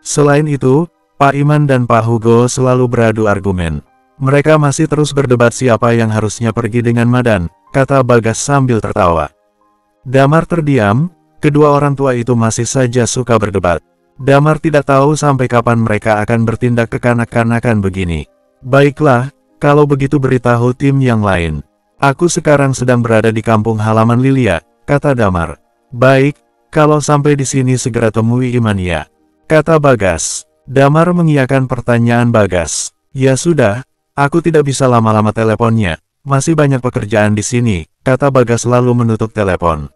Selain itu, Pak Iman dan Pak Hugo selalu beradu argumen. Mereka masih terus berdebat siapa yang harusnya pergi dengan Madan, kata Bagas sambil tertawa. Damar terdiam, kedua orang tua itu masih saja suka berdebat. Damar tidak tahu sampai kapan mereka akan bertindak kekanak-kanakan begini. "Baiklah, kalau begitu beritahu tim yang lain. Aku sekarang sedang berada di kampung halaman Lilia," kata Damar. "Baik, kalau sampai di sini segera temui Iman ya," kata Bagas. Damar mengiyakan pertanyaan Bagas. "Ya sudah, aku tidak bisa lama-lama teleponnya, masih banyak pekerjaan di sini," kata Bagas lalu menutup telepon.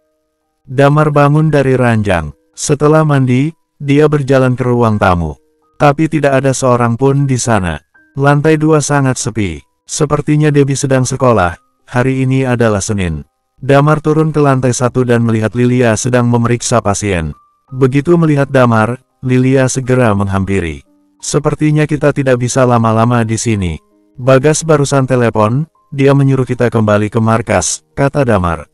Damar bangun dari ranjang. Setelah mandi, dia berjalan ke ruang tamu. Tapi tidak ada seorang pun di sana. Lantai 2 sangat sepi. Sepertinya Debbie sedang sekolah. Hari ini adalah Senin. Damar turun ke lantai 1 dan melihat Lilia sedang memeriksa pasien. Begitu melihat Damar, Lilia segera menghampiri. "Sepertinya kita tidak bisa lama-lama di sini. Bagas barusan telepon, dia menyuruh kita kembali ke markas," kata Damar.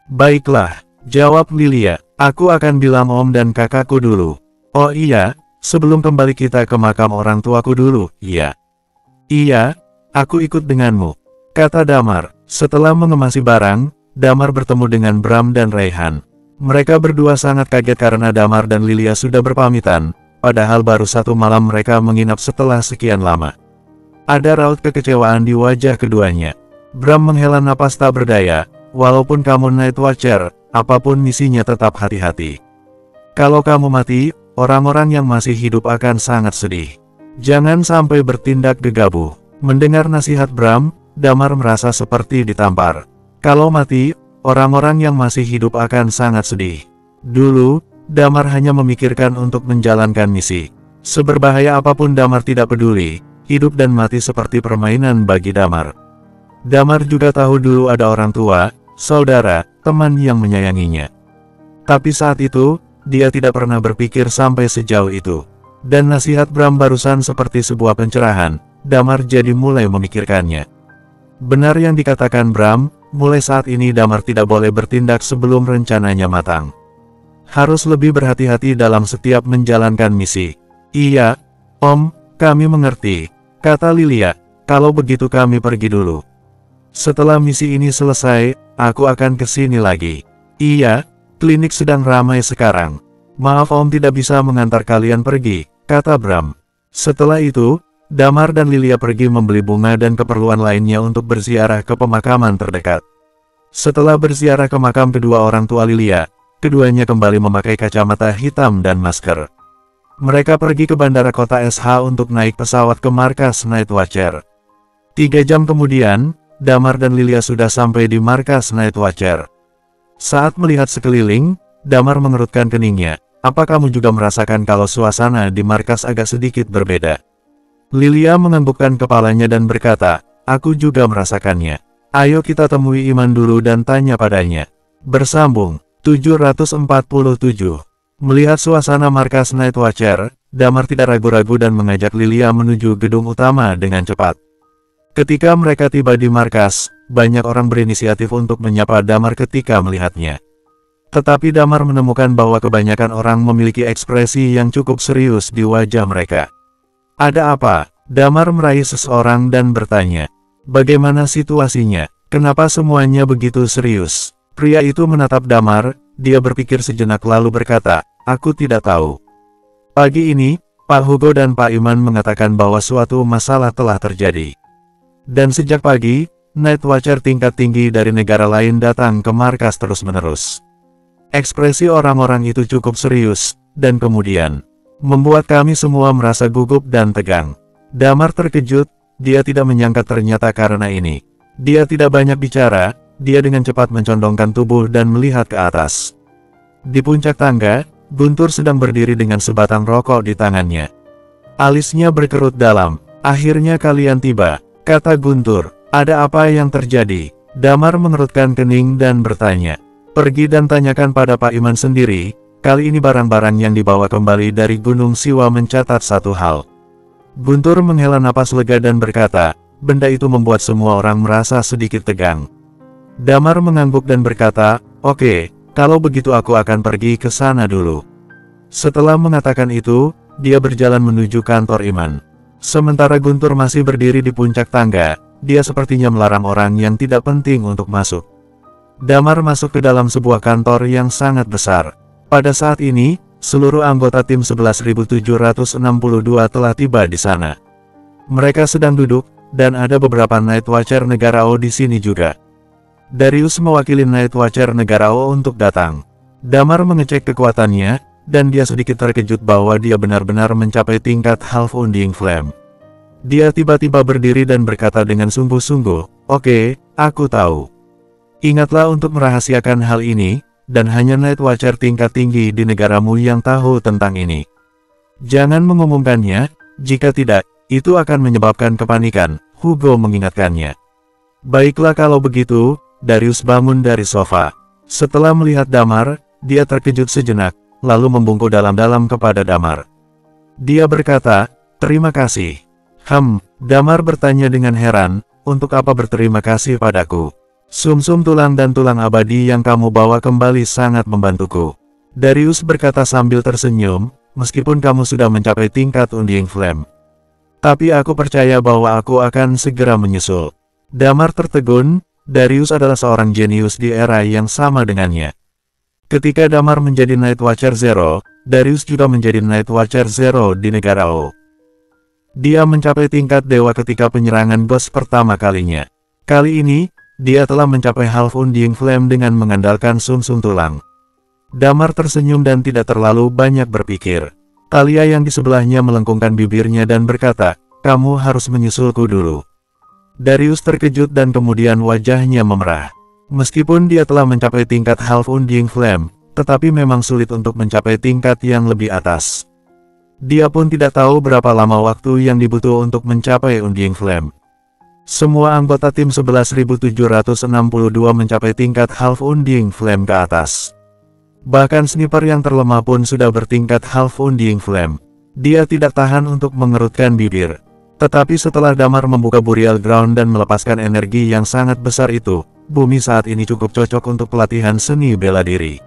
"Baiklah," jawab Lilia. "Aku akan bilang om dan kakakku dulu." "Oh iya, sebelum kembali kita ke makam orang tuaku dulu, iya." "Iya, aku ikut denganmu," kata Damar. Setelah mengemasi barang, Damar bertemu dengan Bram dan Raihan. Mereka berdua sangat kaget karena Damar dan Lilia sudah berpamitan, padahal baru satu malam mereka menginap setelah sekian lama. Ada raut kekecewaan di wajah keduanya. Bram menghela napas tak berdaya. "Walaupun kamu Night Watcher, apapun misinya tetap hati-hati. Kalau kamu mati, orang-orang yang masih hidup akan sangat sedih. Jangan sampai bertindak gegabah." Mendengar nasihat Bram, Damar merasa seperti ditampar. Kalau mati, orang-orang yang masih hidup akan sangat sedih. Dulu, Damar hanya memikirkan untuk menjalankan misi. Seberbahaya apapun Damar tidak peduli, hidup dan mati seperti permainan bagi Damar. Damar juga tahu dulu ada orang tua, saudara, teman yang menyayanginya. Tapi saat itu, dia tidak pernah berpikir sampai sejauh itu. Dan nasihat Bram barusan seperti sebuah pencerahan, Damar jadi mulai memikirkannya. Benar yang dikatakan Bram, mulai saat ini Damar tidak boleh bertindak sebelum rencananya matang. Harus lebih berhati-hati dalam setiap menjalankan misi. Iya, Om, kami mengerti, kata Lilia. Kalau begitu kami pergi dulu. Setelah misi ini selesai, aku akan ke sini lagi. Iya, klinik sedang ramai sekarang. Maaf Om tidak bisa mengantar kalian pergi, kata Bram. Setelah itu, Damar dan Lilia pergi membeli bunga dan keperluan lainnya untuk berziarah ke pemakaman terdekat. Setelah berziarah ke makam kedua orang tua Lilia, keduanya kembali memakai kacamata hitam dan masker. Mereka pergi ke bandara kota SH untuk naik pesawat ke markas Night Watcher. 3 jam kemudian, Damar dan Lilia sudah sampai di markas Night Watcher. Saat melihat sekeliling, Damar mengerutkan keningnya. Apa kamu juga merasakan kalau suasana di markas agak sedikit berbeda? Lilia menganggukkan kepalanya dan berkata, aku juga merasakannya. Ayo kita temui Iman dulu dan tanya padanya. Bersambung 747. Melihat suasana markas Night Watcher, Damar tidak ragu-ragu dan mengajak Lilia menuju gedung utama dengan cepat. Ketika mereka tiba di markas, banyak orang berinisiatif untuk menyapa Damar ketika melihatnya. Tetapi Damar menemukan bahwa kebanyakan orang memiliki ekspresi yang cukup serius di wajah mereka. Ada apa? Damar meraih seseorang dan bertanya. Bagaimana situasinya? Kenapa semuanya begitu serius? Pria itu menatap Damar, dia berpikir sejenak lalu berkata, aku tidak tahu. Pagi ini, Pak Hugo dan Pak Iman mengatakan bahwa suatu masalah telah terjadi. Dan sejak pagi, Night Watcher tingkat tinggi dari negara lain datang ke markas terus-menerus. Ekspresi orang-orang itu cukup serius, dan kemudian membuat kami semua merasa gugup dan tegang. Damar terkejut, dia tidak menyangka ternyata karena ini. Dia tidak banyak bicara, dia dengan cepat mencondongkan tubuh dan melihat ke atas. Di puncak tangga, Guntur sedang berdiri dengan sebatang rokok di tangannya. Alisnya berkerut dalam. Akhirnya kalian tiba, kata Guntur. Ada apa yang terjadi? Damar mengerutkan kening dan bertanya. Pergi dan tanyakan pada Pak Iman sendiri, kali ini barang-barang yang dibawa kembali dari Gunung Siwa mencatat satu hal. Guntur menghela napas lega dan berkata, benda itu membuat semua orang merasa sedikit tegang. Damar mengangguk dan berkata, oke, kalau begitu aku akan pergi ke sana dulu. Setelah mengatakan itu, dia berjalan menuju kantor Iman. Sementara Guntur masih berdiri di puncak tangga, dia sepertinya melarang orang yang tidak penting untuk masuk. Damar masuk ke dalam sebuah kantor yang sangat besar. Pada saat ini, seluruh anggota tim 11.762 telah tiba di sana. Mereka sedang duduk, dan ada beberapa Night Watcher negara O di sini juga. Darius mewakili Night Watcher negara O untuk datang. Damar mengecek kekuatannya, dan dia sedikit terkejut bahwa dia benar-benar mencapai tingkat Half Undying Flame. Dia tiba-tiba berdiri dan berkata dengan sungguh-sungguh, oke, aku tahu. Ingatlah untuk merahasiakan hal ini, dan hanya Night Watcher tingkat tinggi di negaramu yang tahu tentang ini. Jangan mengumumkannya, jika tidak, itu akan menyebabkan kepanikan, Hugo mengingatkannya. Baiklah kalau begitu, Darius bangun dari sofa. Setelah melihat Damar, dia terkejut sejenak, lalu membungkuk dalam-dalam kepada Damar. Dia berkata, terima kasih. Damar bertanya dengan heran, untuk apa berterima kasih padaku? Sum-sum tulang dan tulang abadi yang kamu bawa kembali sangat membantuku. Darius berkata sambil tersenyum, meskipun kamu sudah mencapai tingkat Undying Flame. Tapi aku percaya bahwa aku akan segera menyusul. Damar tertegun, Darius adalah seorang jenius di era yang sama dengannya. Ketika Damar menjadi Night Watcher Zero, Darius juga menjadi Night Watcher Zero di negara O. Dia mencapai tingkat dewa ketika penyerangan bos pertama kalinya. Kali ini, dia telah mencapai Half Undying Flame dengan mengandalkan sum-sum tulang. Damar tersenyum dan tidak terlalu banyak berpikir. Talia yang di sebelahnya melengkungkan bibirnya dan berkata, kamu harus menyusulku dulu. Darius terkejut dan kemudian wajahnya memerah. Meskipun dia telah mencapai tingkat Half Undying Flame, tetapi memang sulit untuk mencapai tingkat yang lebih atas. Dia pun tidak tahu berapa lama waktu yang dibutuhkan untuk mencapai Undying Flame. Semua anggota tim 11.762 mencapai tingkat Half Undying Flame ke atas. Bahkan sniper yang terlemah pun sudah bertingkat Half Undying Flame. Dia tidak tahan untuk mengerutkan bibir. Tetapi setelah Damar membuka Burial Ground dan melepaskan energi yang sangat besar itu, bumi saat ini cukup cocok untuk pelatihan seni bela diri.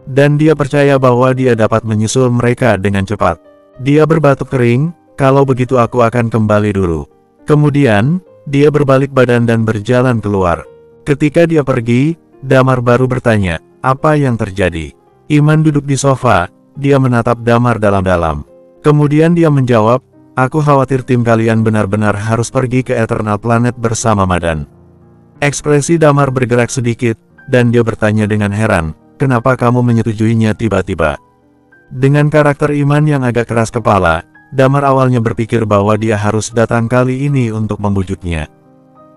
Dan dia percaya bahwa dia dapat menyusul mereka dengan cepat. Dia berbatuk kering, kalau begitu aku akan kembali dulu. Kemudian, dia berbalik badan dan berjalan keluar. Ketika dia pergi, Damar baru bertanya, apa yang terjadi? Iman duduk di sofa, dia menatap Damar dalam-dalam. Kemudian dia menjawab, aku khawatir tim kalian benar-benar harus pergi ke Eternal Planet bersama Madan. Ekspresi Damar bergerak sedikit, dan dia bertanya dengan heran, kenapa kamu menyetujuinya tiba-tiba? Dengan karakter Iman yang agak keras kepala, Damar awalnya berpikir bahwa dia harus datang kali ini untuk membujuknya.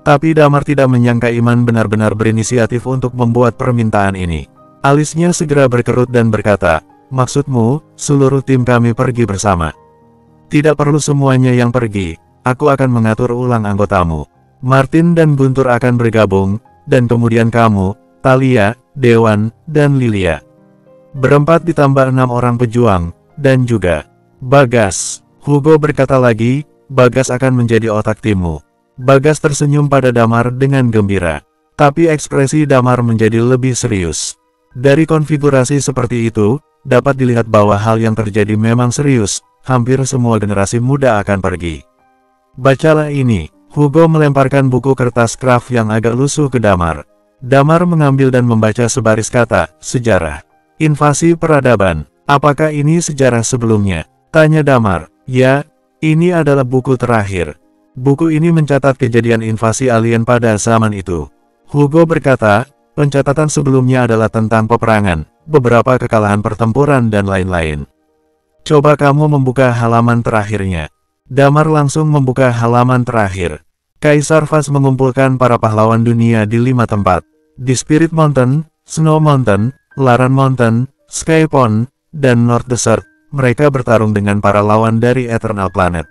Tapi Damar tidak menyangka Iman benar-benar berinisiatif untuk membuat permintaan ini. Alisnya segera berkerut dan berkata, maksudmu, seluruh tim kami pergi bersama? Tidak perlu semuanya yang pergi, aku akan mengatur ulang anggotamu. Martin dan Guntur akan bergabung, dan kemudian kamu, Thalia, Dewan, dan Lilia. Berempat ditambah 6 orang pejuang, dan juga Bagas. Hugo berkata lagi, Bagas akan menjadi otak timmu. Bagas tersenyum pada Damar dengan gembira. Tapi ekspresi Damar menjadi lebih serius. Dari konfigurasi seperti itu, dapat dilihat bahwa hal yang terjadi memang serius. Hampir semua generasi muda akan pergi. Bacalah ini. Hugo melemparkan buku kertas craft yang agak lusuh ke Damar. Damar mengambil dan membaca sebaris kata, sejarah. Invasi peradaban. Apakah ini sejarah sebelumnya? Tanya Damar. Ya, ini adalah buku terakhir. Buku ini mencatat kejadian invasi alien pada zaman itu. Hugo berkata, pencatatan sebelumnya adalah tentang peperangan, beberapa kekalahan pertempuran dan lain-lain. Coba kamu membuka halaman terakhirnya. Damar langsung membuka halaman terakhir. Kaisar Vas mengumpulkan para pahlawan dunia di 5 tempat. Di Spirit Mountain, Snow Mountain, Laran Mountain, Sky Pond, dan North Desert. Mereka bertarung dengan para lawan dari Eternal Planet.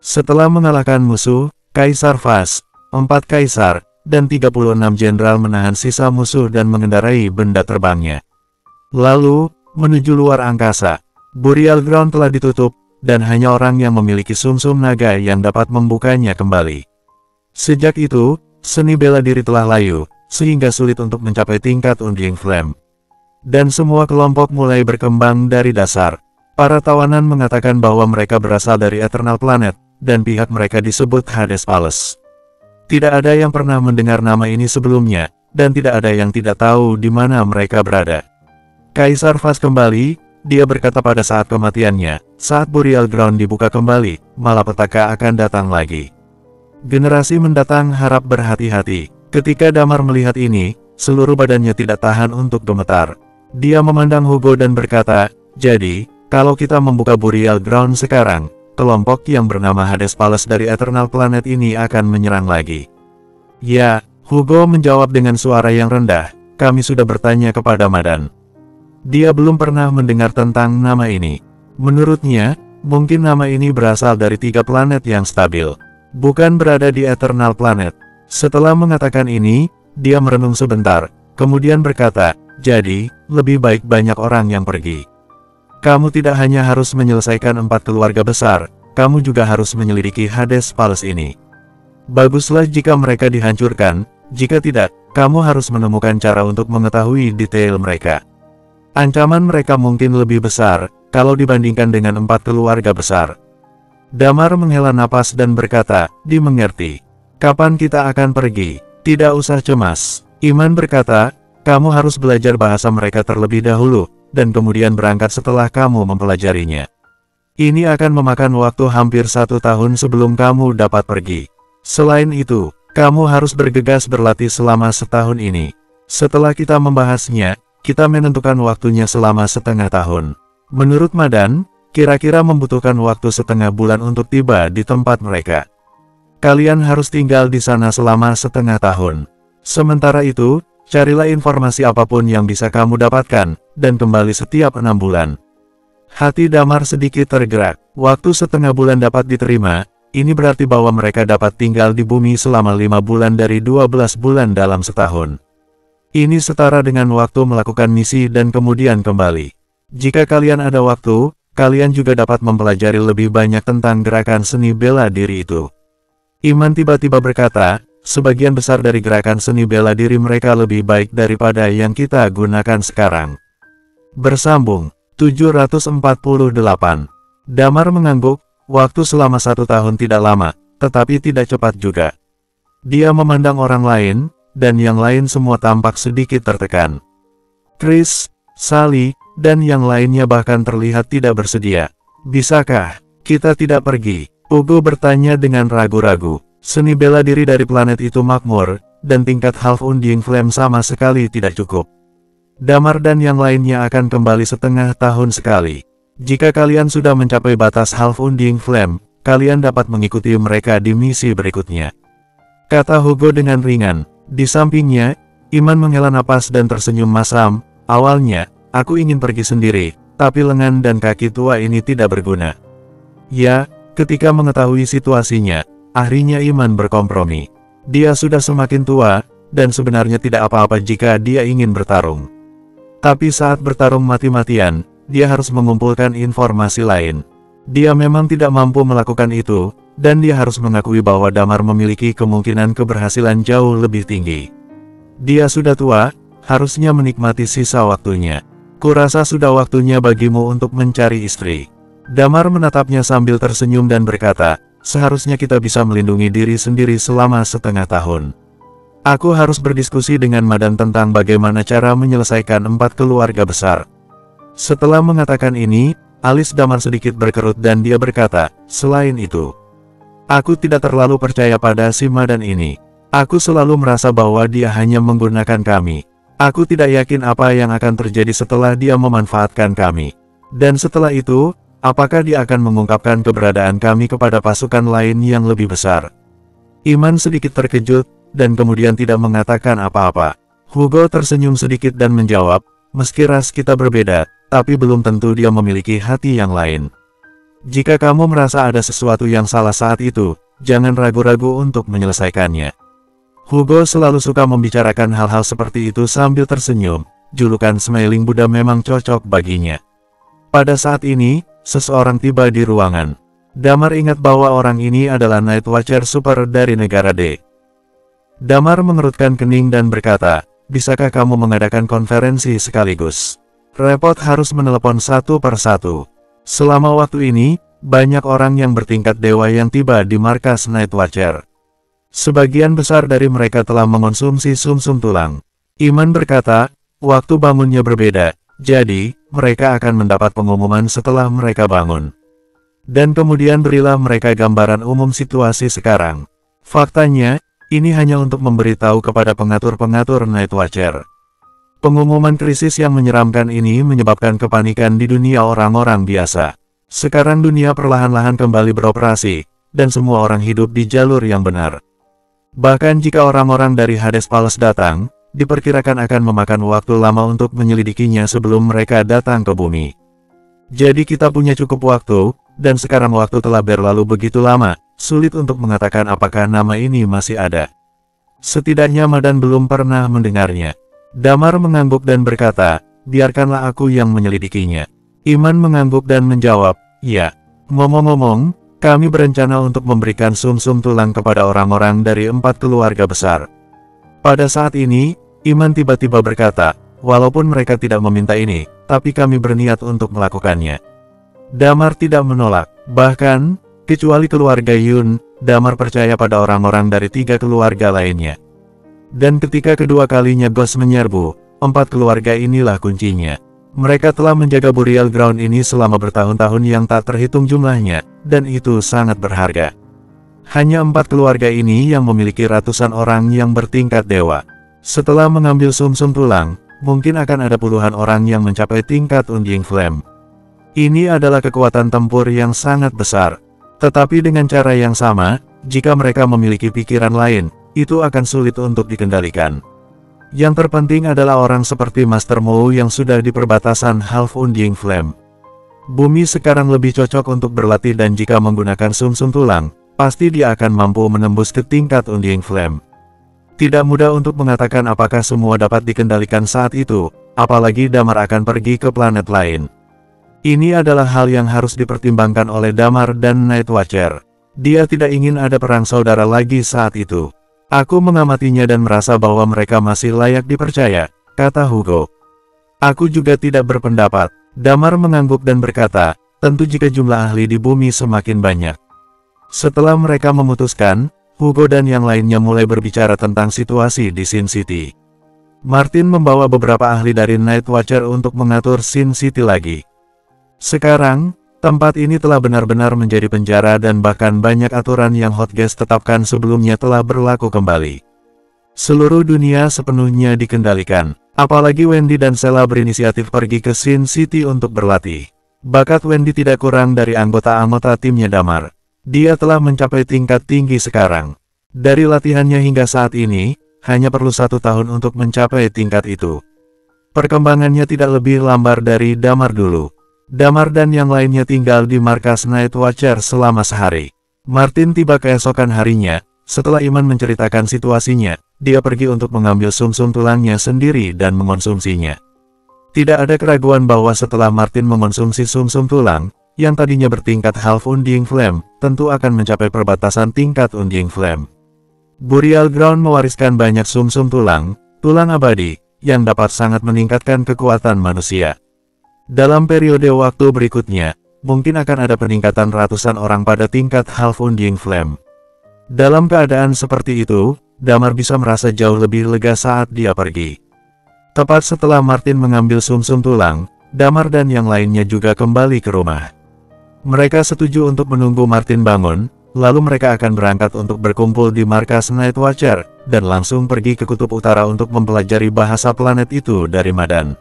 Setelah mengalahkan musuh, Kaisar Vas, 4 kaisar, dan 36 jenderal menahan sisa musuh dan mengendarai benda terbangnya. Lalu, menuju luar angkasa. Burial Ground telah ditutup, dan hanya orang yang memiliki sumsum naga yang dapat membukanya kembali. Sejak itu, seni bela diri telah layu, sehingga sulit untuk mencapai tingkat Undying Flame. Dan semua kelompok mulai berkembang dari dasar. Para tawanan mengatakan bahwa mereka berasal dari Eternal Planet, dan pihak mereka disebut Hades Palace. Tidak ada yang pernah mendengar nama ini sebelumnya, dan tidak ada yang tidak tahu di mana mereka berada. Kaisar Vas kembali. Dia berkata pada saat kematiannya, saat Burial Ground dibuka kembali, malapetaka akan datang lagi. Generasi mendatang harap berhati-hati. Ketika Damar melihat ini, seluruh badannya tidak tahan untuk gemetar. Dia memandang Hugo dan berkata, jadi, kalau kita membuka Burial Ground sekarang, kelompok yang bernama Hades Palace dari Eternal Planet ini akan menyerang lagi. Ya, Hugo menjawab dengan suara yang rendah, kami sudah bertanya kepada Madan. Dia belum pernah mendengar tentang nama ini. Menurutnya, mungkin nama ini berasal dari 3 planet yang stabil, bukan berada di Eternal Planet. Setelah mengatakan ini, dia merenung sebentar, kemudian berkata, jadi, lebih baik banyak orang yang pergi. Kamu tidak hanya harus menyelesaikan 4 keluarga besar, kamu juga harus menyelidiki Hades Palace ini. Baguslah jika mereka dihancurkan, jika tidak, kamu harus menemukan cara untuk mengetahui detail mereka. Ancaman mereka mungkin lebih besar, kalau dibandingkan dengan 4 keluarga besar. Damar menghela napas dan berkata, dimengerti. Kapan kita akan pergi? Tidak usah cemas. Iman berkata, kamu harus belajar bahasa mereka terlebih dahulu, dan kemudian berangkat setelah kamu mempelajarinya. Ini akan memakan waktu hampir 1 tahun sebelum kamu dapat pergi. Selain itu, kamu harus bergegas berlatih selama setahun ini. Setelah kita membahasnya, kita menentukan waktunya selama setengah tahun. Menurut Madan, kira-kira membutuhkan waktu setengah bulan untuk tiba di tempat mereka. Kalian harus tinggal di sana selama setengah tahun. Sementara itu, carilah informasi apapun yang bisa kamu dapatkan, dan kembali setiap 6 bulan. Hati Damar sedikit tergerak. Waktu setengah bulan dapat diterima, ini berarti bahwa mereka dapat tinggal di bumi selama 5 bulan dari 12 bulan dalam setahun. Ini setara dengan waktu melakukan misi dan kemudian kembali. Jika kalian ada waktu, kalian juga dapat mempelajari lebih banyak tentang gerakan seni bela diri itu. Iman tiba-tiba berkata, sebagian besar dari gerakan seni bela diri mereka lebih baik daripada yang kita gunakan sekarang. Bersambung 748. Damar mengangguk, waktu selama 1 tahun tidak lama, tetapi tidak cepat juga. Dia memandang orang lain, dan yang lain semua tampak sedikit tertekan. Chris, Sally, dan yang lainnya bahkan terlihat tidak bersedia. Bisakah kita tidak pergi? Ugo bertanya dengan ragu-ragu. Seni bela diri dari planet itu makmur, dan tingkat Half Undying Flame sama sekali tidak cukup. Damar dan yang lainnya akan kembali setengah tahun sekali. Jika kalian sudah mencapai batas Half Undying Flame, kalian dapat mengikuti mereka di misi berikutnya, kata Hugo dengan ringan. Di sampingnya, Iman menghela napas dan tersenyum masam. Awalnya, aku ingin pergi sendiri, tapi lengan dan kaki tua ini tidak berguna. Ya, ketika mengetahui situasinya, akhirnya Iman berkompromi. Dia sudah semakin tua, dan sebenarnya tidak apa-apa jika dia ingin bertarung. Tapi saat bertarung mati-matian, dia harus mengumpulkan informasi lain. Dia memang tidak mampu melakukan itu, dan dia harus mengakui bahwa Damar memiliki kemungkinan keberhasilan jauh lebih tinggi. Dia sudah tua, harusnya menikmati sisa waktunya. Kurasa sudah waktunya bagimu untuk mencari istri. Damar menatapnya sambil tersenyum dan berkata, seharusnya kita bisa melindungi diri sendiri selama setengah tahun. Aku harus berdiskusi dengan Madan tentang bagaimana cara menyelesaikan 4 keluarga besar. Setelah mengatakan ini, alis Damar sedikit berkerut dan dia berkata, selain itu, aku tidak terlalu percaya pada si Madan ini. Aku selalu merasa bahwa dia hanya menggunakan kami. Aku tidak yakin apa yang akan terjadi setelah dia memanfaatkan kami. Dan setelah itu, apakah dia akan mengungkapkan keberadaan kami kepada pasukan lain yang lebih besar? Iman sedikit terkejut, dan kemudian tidak mengatakan apa-apa. Hugo tersenyum sedikit dan menjawab, meski ras kita berbeda, tapi belum tentu dia memiliki hati yang lain. Jika kamu merasa ada sesuatu yang salah saat itu, jangan ragu-ragu untuk menyelesaikannya. Hugo selalu suka membicarakan hal-hal seperti itu sambil tersenyum. Julukan Smiling Buddha memang cocok baginya. Pada saat ini, seseorang tiba di ruangan. Damar ingat bahwa orang ini adalah Night Watcher Super dari negara D. Damar mengerutkan kening dan berkata, bisakah kamu mengadakan konferensi sekaligus? Repot harus menelepon satu per satu. Selama waktu ini, banyak orang yang bertingkat dewa yang tiba di markas Night Watcher. Sebagian besar dari mereka telah mengonsumsi sumsum tulang. Iman berkata, waktu bangunnya berbeda, jadi, mereka akan mendapat pengumuman setelah mereka bangun. Dan kemudian berilah mereka gambaran umum situasi sekarang. Faktanya, ini hanya untuk memberitahu kepada pengatur-pengatur Night Watcher. Pengumuman krisis yang menyeramkan ini menyebabkan kepanikan di dunia orang-orang biasa. Sekarang dunia perlahan-lahan kembali beroperasi, dan semua orang hidup di jalur yang benar. Bahkan jika orang-orang dari Hades Palace datang, diperkirakan akan memakan waktu lama untuk menyelidikinya sebelum mereka datang ke bumi. Jadi kita punya cukup waktu, dan sekarang waktu telah berlalu begitu lama, sulit untuk mengatakan apakah nama ini masih ada. Setidaknya Madan belum pernah mendengarnya. Damar mengangguk dan berkata, biarkanlah aku yang menyelidikinya. Iman mengangguk dan menjawab, ya. Ngomong-ngomong, kami berencana untuk memberikan sumsum tulang kepada orang-orang dari 4 keluarga besar. Pada saat ini, Iman tiba-tiba berkata, walaupun mereka tidak meminta ini, tapi kami berniat untuk melakukannya. Damar tidak menolak, bahkan, kecuali keluarga Yun, Damar percaya pada orang-orang dari 3 keluarga lainnya. Dan ketika kedua kalinya Ghost menyerbu, 4 keluarga inilah kuncinya. Mereka telah menjaga burial ground ini selama bertahun-tahun yang tak terhitung jumlahnya, dan itu sangat berharga. Hanya 4 keluarga ini yang memiliki ratusan orang yang bertingkat dewa. Setelah mengambil sumsum tulang, mungkin akan ada puluhan orang yang mencapai tingkat Undying Flame. Ini adalah kekuatan tempur yang sangat besar. Tetapi dengan cara yang sama, jika mereka memiliki pikiran lain, itu akan sulit untuk dikendalikan. Yang terpenting adalah orang seperti Master Mou yang sudah di perbatasan Half Undying Flame. Bumi sekarang lebih cocok untuk berlatih dan jika menggunakan sumsum tulang, pasti dia akan mampu menembus ke tingkat Undying Flame. Tidak mudah untuk mengatakan apakah semua dapat dikendalikan saat itu, apalagi Damar akan pergi ke planet lain. Ini adalah hal yang harus dipertimbangkan oleh Damar dan Night Watcher. Dia tidak ingin ada perang saudara lagi saat itu. Aku mengamatinya dan merasa bahwa mereka masih layak dipercaya, kata Hugo. Aku juga tidak berpendapat. Damar mengangguk dan berkata, tentu jika jumlah ahli di bumi semakin banyak. Setelah mereka memutuskan, Hugo dan yang lainnya mulai berbicara tentang situasi di Sin City. Martin membawa beberapa ahli dari Night Watcher untuk mengatur Sin City lagi. Sekarang, tempat ini telah benar-benar menjadi penjara dan bahkan banyak aturan yang Hotgears tetapkan sebelumnya telah berlaku kembali. Seluruh dunia sepenuhnya dikendalikan. Apalagi Wendy dan Sela berinisiatif pergi ke Sin City untuk berlatih. Bakat Wendy tidak kurang dari anggota-anggota timnya Damar. Dia telah mencapai tingkat tinggi sekarang. Dari latihannya hingga saat ini, hanya perlu 1 tahun untuk mencapai tingkat itu. Perkembangannya tidak lebih lambat dari Damar dulu. Damar dan yang lainnya tinggal di markas Night Watcher selama sehari. Martin tiba keesokan harinya, setelah Iman menceritakan situasinya, dia pergi untuk mengambil sumsum tulangnya sendiri dan mengonsumsinya. Tidak ada keraguan bahwa setelah Martin mengonsumsi sumsum tulang, yang tadinya bertingkat Half Undying Flame, tentu akan mencapai perbatasan tingkat Undying Flame. Burial Ground mewariskan banyak sumsum tulang abadi, yang dapat sangat meningkatkan kekuatan manusia. Dalam periode waktu berikutnya, mungkin akan ada peningkatan ratusan orang pada tingkat Half Undying Flame. Dalam keadaan seperti itu, Damar bisa merasa jauh lebih lega saat dia pergi. Tepat setelah Martin mengambil sumsum tulang, Damar dan yang lainnya juga kembali ke rumah. Mereka setuju untuk menunggu Martin bangun, lalu mereka akan berangkat untuk berkumpul di markas Night Watcher, dan langsung pergi ke Kutub Utara untuk mempelajari bahasa planet itu dari Madan.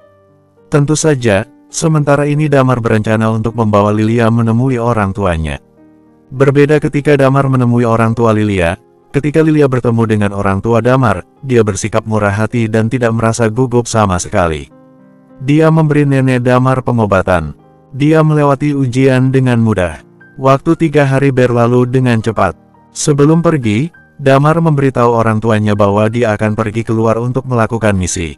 Tentu saja, sementara ini Damar berencana untuk membawa Lilia menemui orang tuanya. Berbeda ketika Damar menemui orang tua Lilia, ketika Lilia bertemu dengan orang tua Damar, dia bersikap murah hati dan tidak merasa gugup sama sekali. Dia memberi nenek Damar pengobatan. Dia melewati ujian dengan mudah. Waktu 3 hari berlalu dengan cepat. Sebelum pergi, Damar memberitahu orang tuanya bahwa dia akan pergi keluar untuk melakukan misi.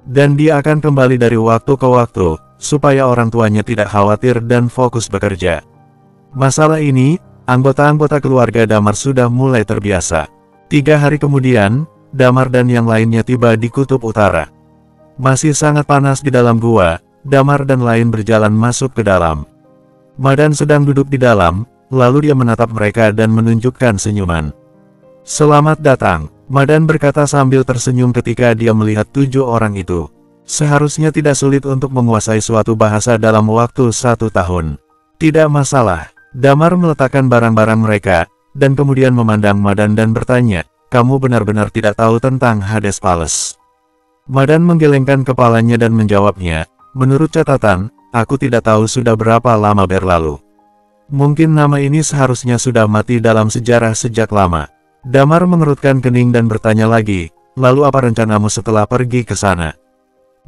Dan dia akan kembali dari waktu ke waktu, supaya orang tuanya tidak khawatir dan fokus bekerja. Masalah ini, anggota-anggota keluarga Damar sudah mulai terbiasa. 3 hari kemudian, Damar dan yang lainnya tiba di Kutub Utara. Masih sangat panas di dalam gua, Damar dan lain berjalan masuk ke dalam. Madan sedang duduk di dalam, lalu dia menatap mereka dan menunjukkan senyuman. Selamat datang, Madan berkata sambil tersenyum ketika dia melihat 7 orang itu. Seharusnya tidak sulit untuk menguasai suatu bahasa dalam waktu 1 tahun. Tidak masalah. Damar meletakkan barang-barang mereka, dan kemudian memandang Madan dan bertanya, kamu benar-benar tidak tahu tentang Hades Palace. Madan menggelengkan kepalanya dan menjawabnya, menurut catatan, aku tidak tahu sudah berapa lama berlalu. Mungkin nama ini seharusnya sudah mati dalam sejarah sejak lama. Damar mengerutkan kening dan bertanya lagi, lalu apa rencanamu setelah pergi ke sana?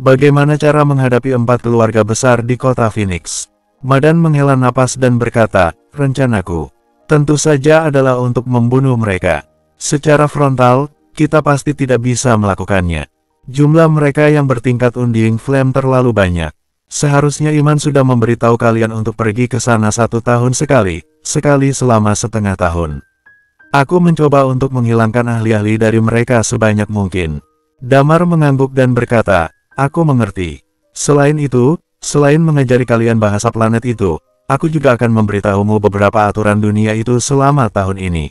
Bagaimana cara menghadapi 4 keluarga besar di kota Phoenix? Madan menghela napas dan berkata, rencanaku tentu saja adalah untuk membunuh mereka. Secara frontal, kita pasti tidak bisa melakukannya. Jumlah mereka yang bertingkat Undying Flame terlalu banyak. Seharusnya Iman sudah memberitahu kalian untuk pergi ke sana 1 tahun sekali selama setengah tahun. Aku mencoba untuk menghilangkan ahli-ahli dari mereka sebanyak mungkin. Damar mengangguk dan berkata, aku mengerti. Selain itu, selain mengajari kalian bahasa planet itu, aku juga akan memberitahumu beberapa aturan dunia itu selama tahun ini.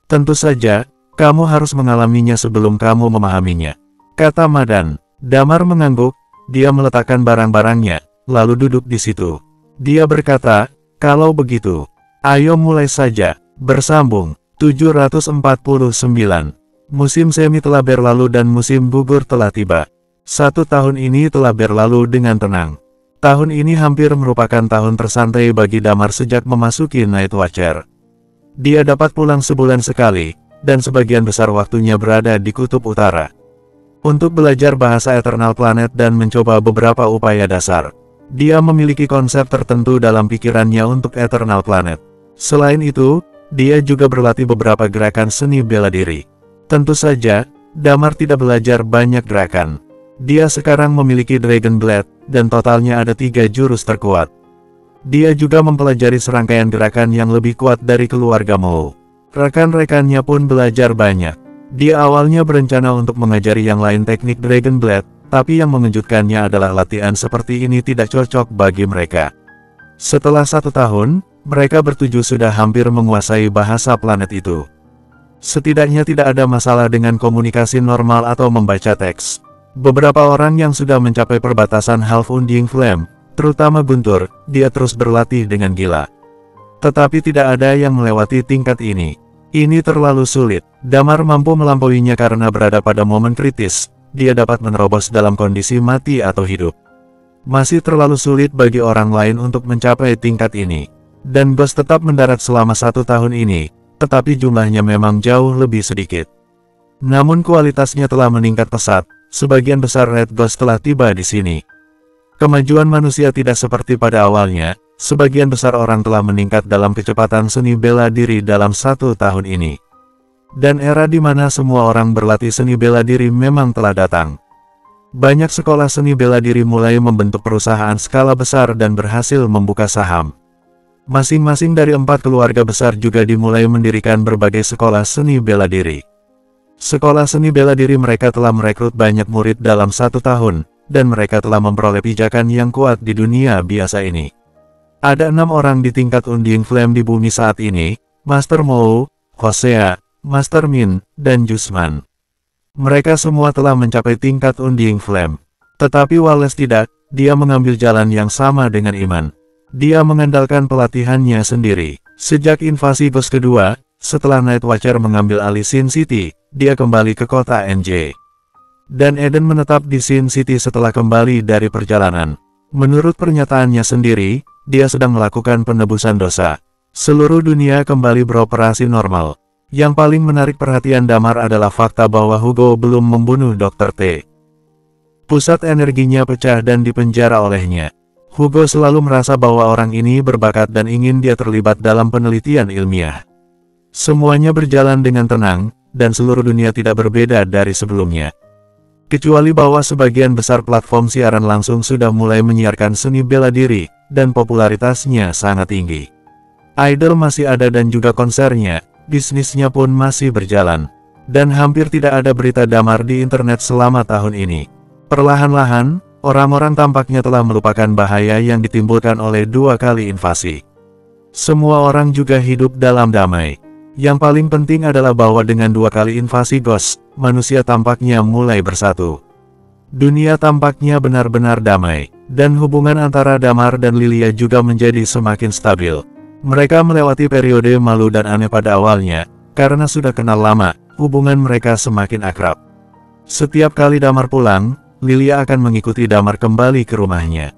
Tentu saja, kamu harus mengalaminya sebelum kamu memahaminya, kata Madan. Damar mengangguk, dia meletakkan barang-barangnya, lalu duduk di situ. Dia berkata, kalau begitu, ayo mulai saja. Bersambung. 749. Musim semi telah berlalu dan musim gugur telah tiba. 1 tahun ini telah berlalu dengan tenang. Tahun ini hampir merupakan tahun tersantai bagi Damar sejak memasuki Night Watcher. Dia dapat pulang sebulan sekali, dan sebagian besar waktunya berada di Kutub Utara. untuk belajar bahasa Eternal Planet dan mencoba beberapa upaya dasar. Dia memiliki konsep tertentu dalam pikirannya untuk Eternal Planet. Selain itu, dia juga berlatih beberapa gerakan seni bela diri. Tentu saja, Damar tidak belajar banyak gerakan. Dia sekarang memiliki Dragon Blade, dan totalnya ada 3 jurus terkuat. Dia juga mempelajari serangkaian gerakan yang lebih kuat dari keluarga Mou. Rekan-rekannya pun belajar banyak. Dia awalnya berencana untuk mengajari yang lain teknik Dragon Blade, tapi yang mengejutkannya adalah latihan seperti ini tidak cocok bagi mereka. Setelah 1 tahun, mereka bertujuh sudah hampir menguasai bahasa planet itu. Setidaknya tidak ada masalah dengan komunikasi normal atau membaca teks. Beberapa orang yang sudah mencapai perbatasan Half Undying Flame, terutama Guntur, dia terus berlatih dengan gila. Tetapi tidak ada yang melewati tingkat ini. Ini terlalu sulit. Damar mampu melampauinya karena berada pada momen kritis. Dia dapat menerobos dalam kondisi mati atau hidup. Masih terlalu sulit bagi orang lain untuk mencapai tingkat ini. Dan Ghost tetap mendarat selama 1 tahun ini, tetapi jumlahnya memang jauh lebih sedikit. Namun kualitasnya telah meningkat pesat. Sebagian besar Red Ghost telah tiba di sini. Kemajuan manusia tidak seperti pada awalnya. Sebagian besar orang telah meningkat dalam kecepatan seni bela diri dalam 1 tahun ini. Dan era di mana semua orang berlatih seni bela diri memang telah datang. Banyak sekolah seni bela diri mulai membentuk perusahaan skala besar dan berhasil membuka saham. Masing-masing dari 4 keluarga besar juga dimulai mendirikan berbagai sekolah seni bela diri. Sekolah seni bela diri mereka telah merekrut banyak murid dalam 1 tahun, dan mereka telah memperoleh pijakan yang kuat di dunia biasa ini. Ada 6 orang di tingkat Undying Flame di bumi saat ini, Master Mou, Hosea, Master Min, dan Jusman. Mereka semua telah mencapai tingkat Undying Flame. Tetapi Wallace tidak, dia mengambil jalan yang sama dengan Iman. Dia mengandalkan pelatihannya sendiri. Sejak invasi Ghost kedua, setelah Night Watcher mengambil alih Sin City, dia kembali ke kota NJ. Dan Eden menetap di Sin City setelah kembali dari perjalanan. Menurut pernyataannya sendiri, dia sedang melakukan penebusan dosa. Seluruh dunia kembali beroperasi normal. Yang paling menarik perhatian Damar adalah fakta bahwa Hugo belum membunuh Dr. T. Pusat energinya pecah dan dipenjara olehnya. Hugo selalu merasa bahwa orang ini berbakat dan ingin dia terlibat dalam penelitian ilmiah. Semuanya berjalan dengan tenang, dan seluruh dunia tidak berbeda dari sebelumnya. Kecuali bahwa sebagian besar platform siaran langsung sudah mulai menyiarkan seni bela diri, dan popularitasnya sangat tinggi. Idol masih ada dan juga konsernya, bisnisnya pun masih berjalan. Dan hampir tidak ada berita Damar di internet selama tahun ini. Perlahan-lahan, orang-orang tampaknya telah melupakan bahaya yang ditimbulkan oleh 2 kali invasi. Semua orang juga hidup dalam damai. Yang paling penting adalah bahwa dengan 2 kali invasi Ghost, manusia tampaknya mulai bersatu. Dunia tampaknya benar-benar damai, dan hubungan antara Damar dan Lilia juga menjadi semakin stabil. Mereka melewati periode malu dan aneh pada awalnya, karena sudah kenal lama, hubungan mereka semakin akrab. Setiap kali Damar pulang, Lilia akan mengikuti Damar kembali ke rumahnya.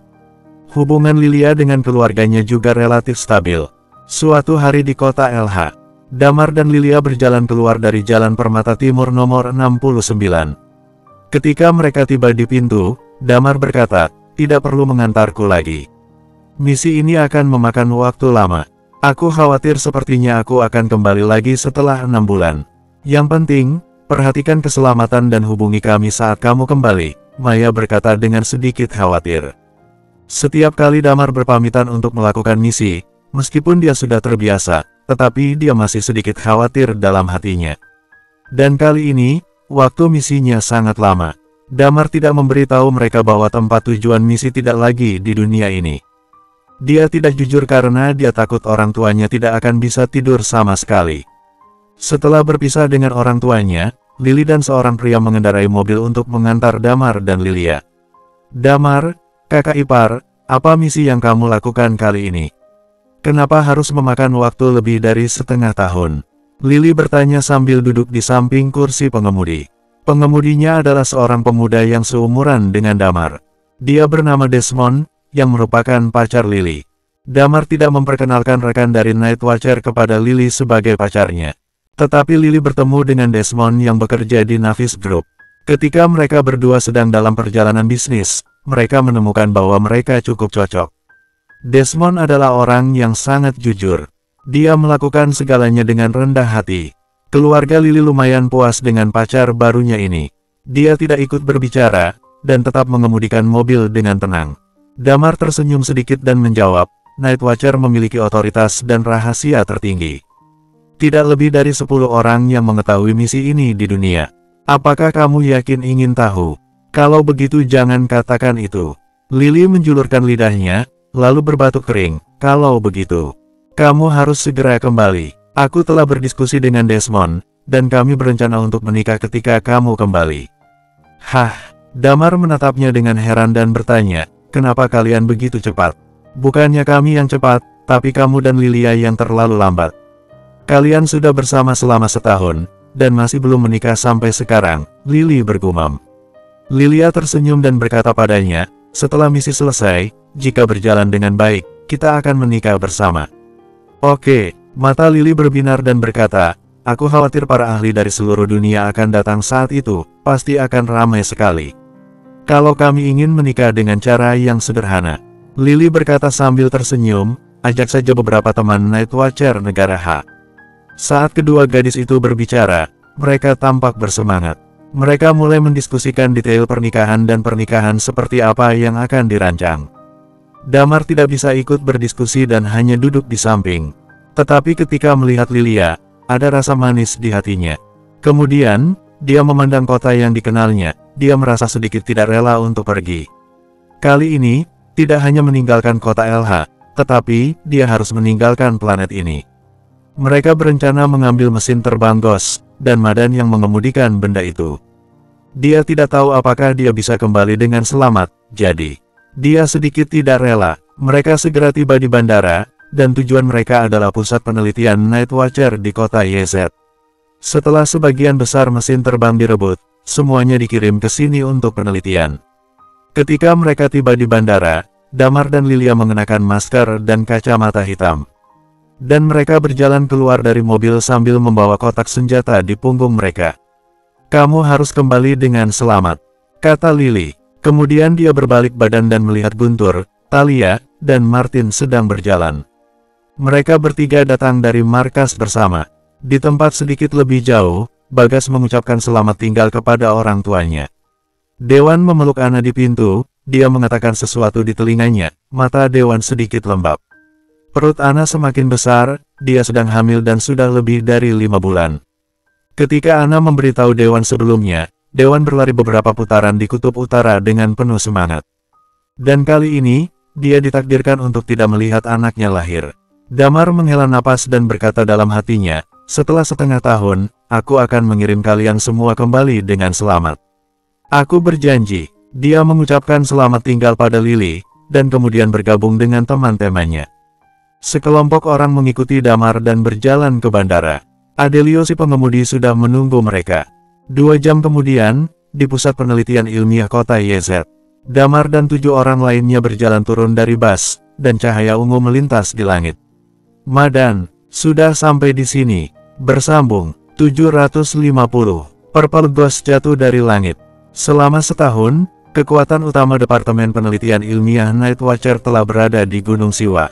Hubungan Lilia dengan keluarganya juga relatif stabil. Suatu hari di kota LH, Damar dan Lilia berjalan keluar dari Jalan Permata Timur nomor 69. Ketika mereka tiba di pintu, Damar berkata, "Tidak perlu mengantarku lagi. Misi ini akan memakan waktu lama. Aku khawatir sepertinya aku akan kembali lagi setelah 6 bulan. Yang penting, perhatikan keselamatan dan hubungi kami saat kamu kembali," Maya berkata dengan sedikit khawatir. Setiap kali Damar berpamitan untuk melakukan misi, meskipun dia sudah terbiasa, tetapi dia masih sedikit khawatir dalam hatinya. Dan kali ini, waktu misinya sangat lama. Damar tidak memberitahu mereka bahwa tempat tujuan misi tidak lagi di dunia ini. Dia tidak jujur karena dia takut orang tuanya tidak akan bisa tidur sama sekali. Setelah berpisah dengan orang tuanya, Lily dan seorang pria mengendarai mobil untuk mengantar Damar dan Lilia. "Damar, kakak ipar, apa misi yang kamu lakukan kali ini? Kenapa harus memakan waktu lebih dari setengah tahun?" Lily bertanya sambil duduk di samping kursi pengemudi. Pengemudinya adalah seorang pemuda yang seumuran dengan Damar. Dia bernama Desmond, yang merupakan pacar Lily. Damar tidak memperkenalkan rekan dari Night Watcher kepada Lily sebagai pacarnya. Tetapi Lily bertemu dengan Desmond yang bekerja di Navis Group. Ketika mereka berdua sedang dalam perjalanan bisnis, mereka menemukan bahwa mereka cukup cocok. Desmond adalah orang yang sangat jujur. Dia melakukan segalanya dengan rendah hati. Keluarga Lily lumayan puas dengan pacar barunya ini. Dia tidak ikut berbicara, dan tetap mengemudikan mobil dengan tenang. Damar tersenyum sedikit dan menjawab, Night Watcher memiliki otoritas dan rahasia tertinggi. Tidak lebih dari 10 orang yang mengetahui misi ini di dunia. Apakah kamu yakin ingin tahu? Kalau begitu jangan katakan itu. Lily menjulurkan lidahnya, lalu berbatuk kering. Kalau begitu, kamu harus segera kembali. Aku telah berdiskusi dengan Desmond, dan kami berencana untuk menikah ketika kamu kembali. Hah? Damar menatapnya dengan heran dan bertanya, kenapa kalian begitu cepat? Bukannya kami yang cepat, tapi kamu dan Lilia yang terlalu lambat. Kalian sudah bersama selama setahun, dan masih belum menikah sampai sekarang, Lily bergumam. Lilia tersenyum dan berkata padanya, setelah misi selesai, jika berjalan dengan baik, kita akan menikah bersama. Oke, mata Lily berbinar dan berkata, aku khawatir para ahli dari seluruh dunia akan datang saat itu, pasti akan ramai sekali. Kalau kami ingin menikah dengan cara yang sederhana. Lily berkata sambil tersenyum, ajak saja beberapa teman Night Watcher negara H. Saat kedua gadis itu berbicara, mereka tampak bersemangat. Mereka mulai mendiskusikan detail pernikahan dan pernikahan seperti apa yang akan dirancang. Damar tidak bisa ikut berdiskusi dan hanya duduk di samping. Tetapi ketika melihat Lilia, ada rasa manis di hatinya. Kemudian, dia memandang kota yang dikenalnya, dia merasa sedikit tidak rela untuk pergi. Kali ini, tidak hanya meninggalkan kota LH, tetapi dia harus meninggalkan planet ini. Mereka berencana mengambil mesin terbang Ghost, dan Madan yang mengemudikan benda itu. Dia tidak tahu apakah dia bisa kembali dengan selamat, jadi dia sedikit tidak rela. Mereka segera tiba di bandara, dan tujuan mereka adalah pusat penelitian Night Watcher di kota YZ. Setelah sebagian besar mesin terbang direbut, semuanya dikirim ke sini untuk penelitian. Ketika mereka tiba di bandara, Damar dan Lilia mengenakan masker dan kacamata hitam. Dan mereka berjalan keluar dari mobil sambil membawa kotak senjata di punggung mereka. Kamu harus kembali dengan selamat, kata Lily. Kemudian dia berbalik badan dan melihat Guntur, Talia, dan Martin sedang berjalan. Mereka bertiga datang dari markas bersama. Di tempat sedikit lebih jauh, Bagas mengucapkan selamat tinggal kepada orang tuanya. Dewan memeluk Ana di pintu, dia mengatakan sesuatu di telinganya, mata Dewan sedikit lembab. Perut Ana semakin besar, dia sedang hamil dan sudah lebih dari 5 bulan. Ketika Ana memberitahu Dewan sebelumnya, Dewan berlari beberapa putaran di kutub utara dengan penuh semangat. Dan kali ini, dia ditakdirkan untuk tidak melihat anaknya lahir. Damar menghela napas dan berkata dalam hatinya, setelah setengah tahun, aku akan mengirim kalian semua kembali dengan selamat. Aku berjanji. Dia mengucapkan selamat tinggal pada Lily, dan kemudian bergabung dengan teman-temannya. Sekelompok orang mengikuti Damar dan berjalan ke bandara. Adelio si pengemudi sudah menunggu mereka. 2 jam kemudian, di pusat penelitian ilmiah kota YZ, Damar dan 7 orang lainnya berjalan turun dari bus, dan cahaya ungu melintas di langit. Madan, sudah sampai di sini. Bersambung, 750. Purple Ghost jatuh dari langit. Selama setahun, kekuatan utama Departemen Penelitian Ilmiah Night Watcher telah berada di Gunung Siwa.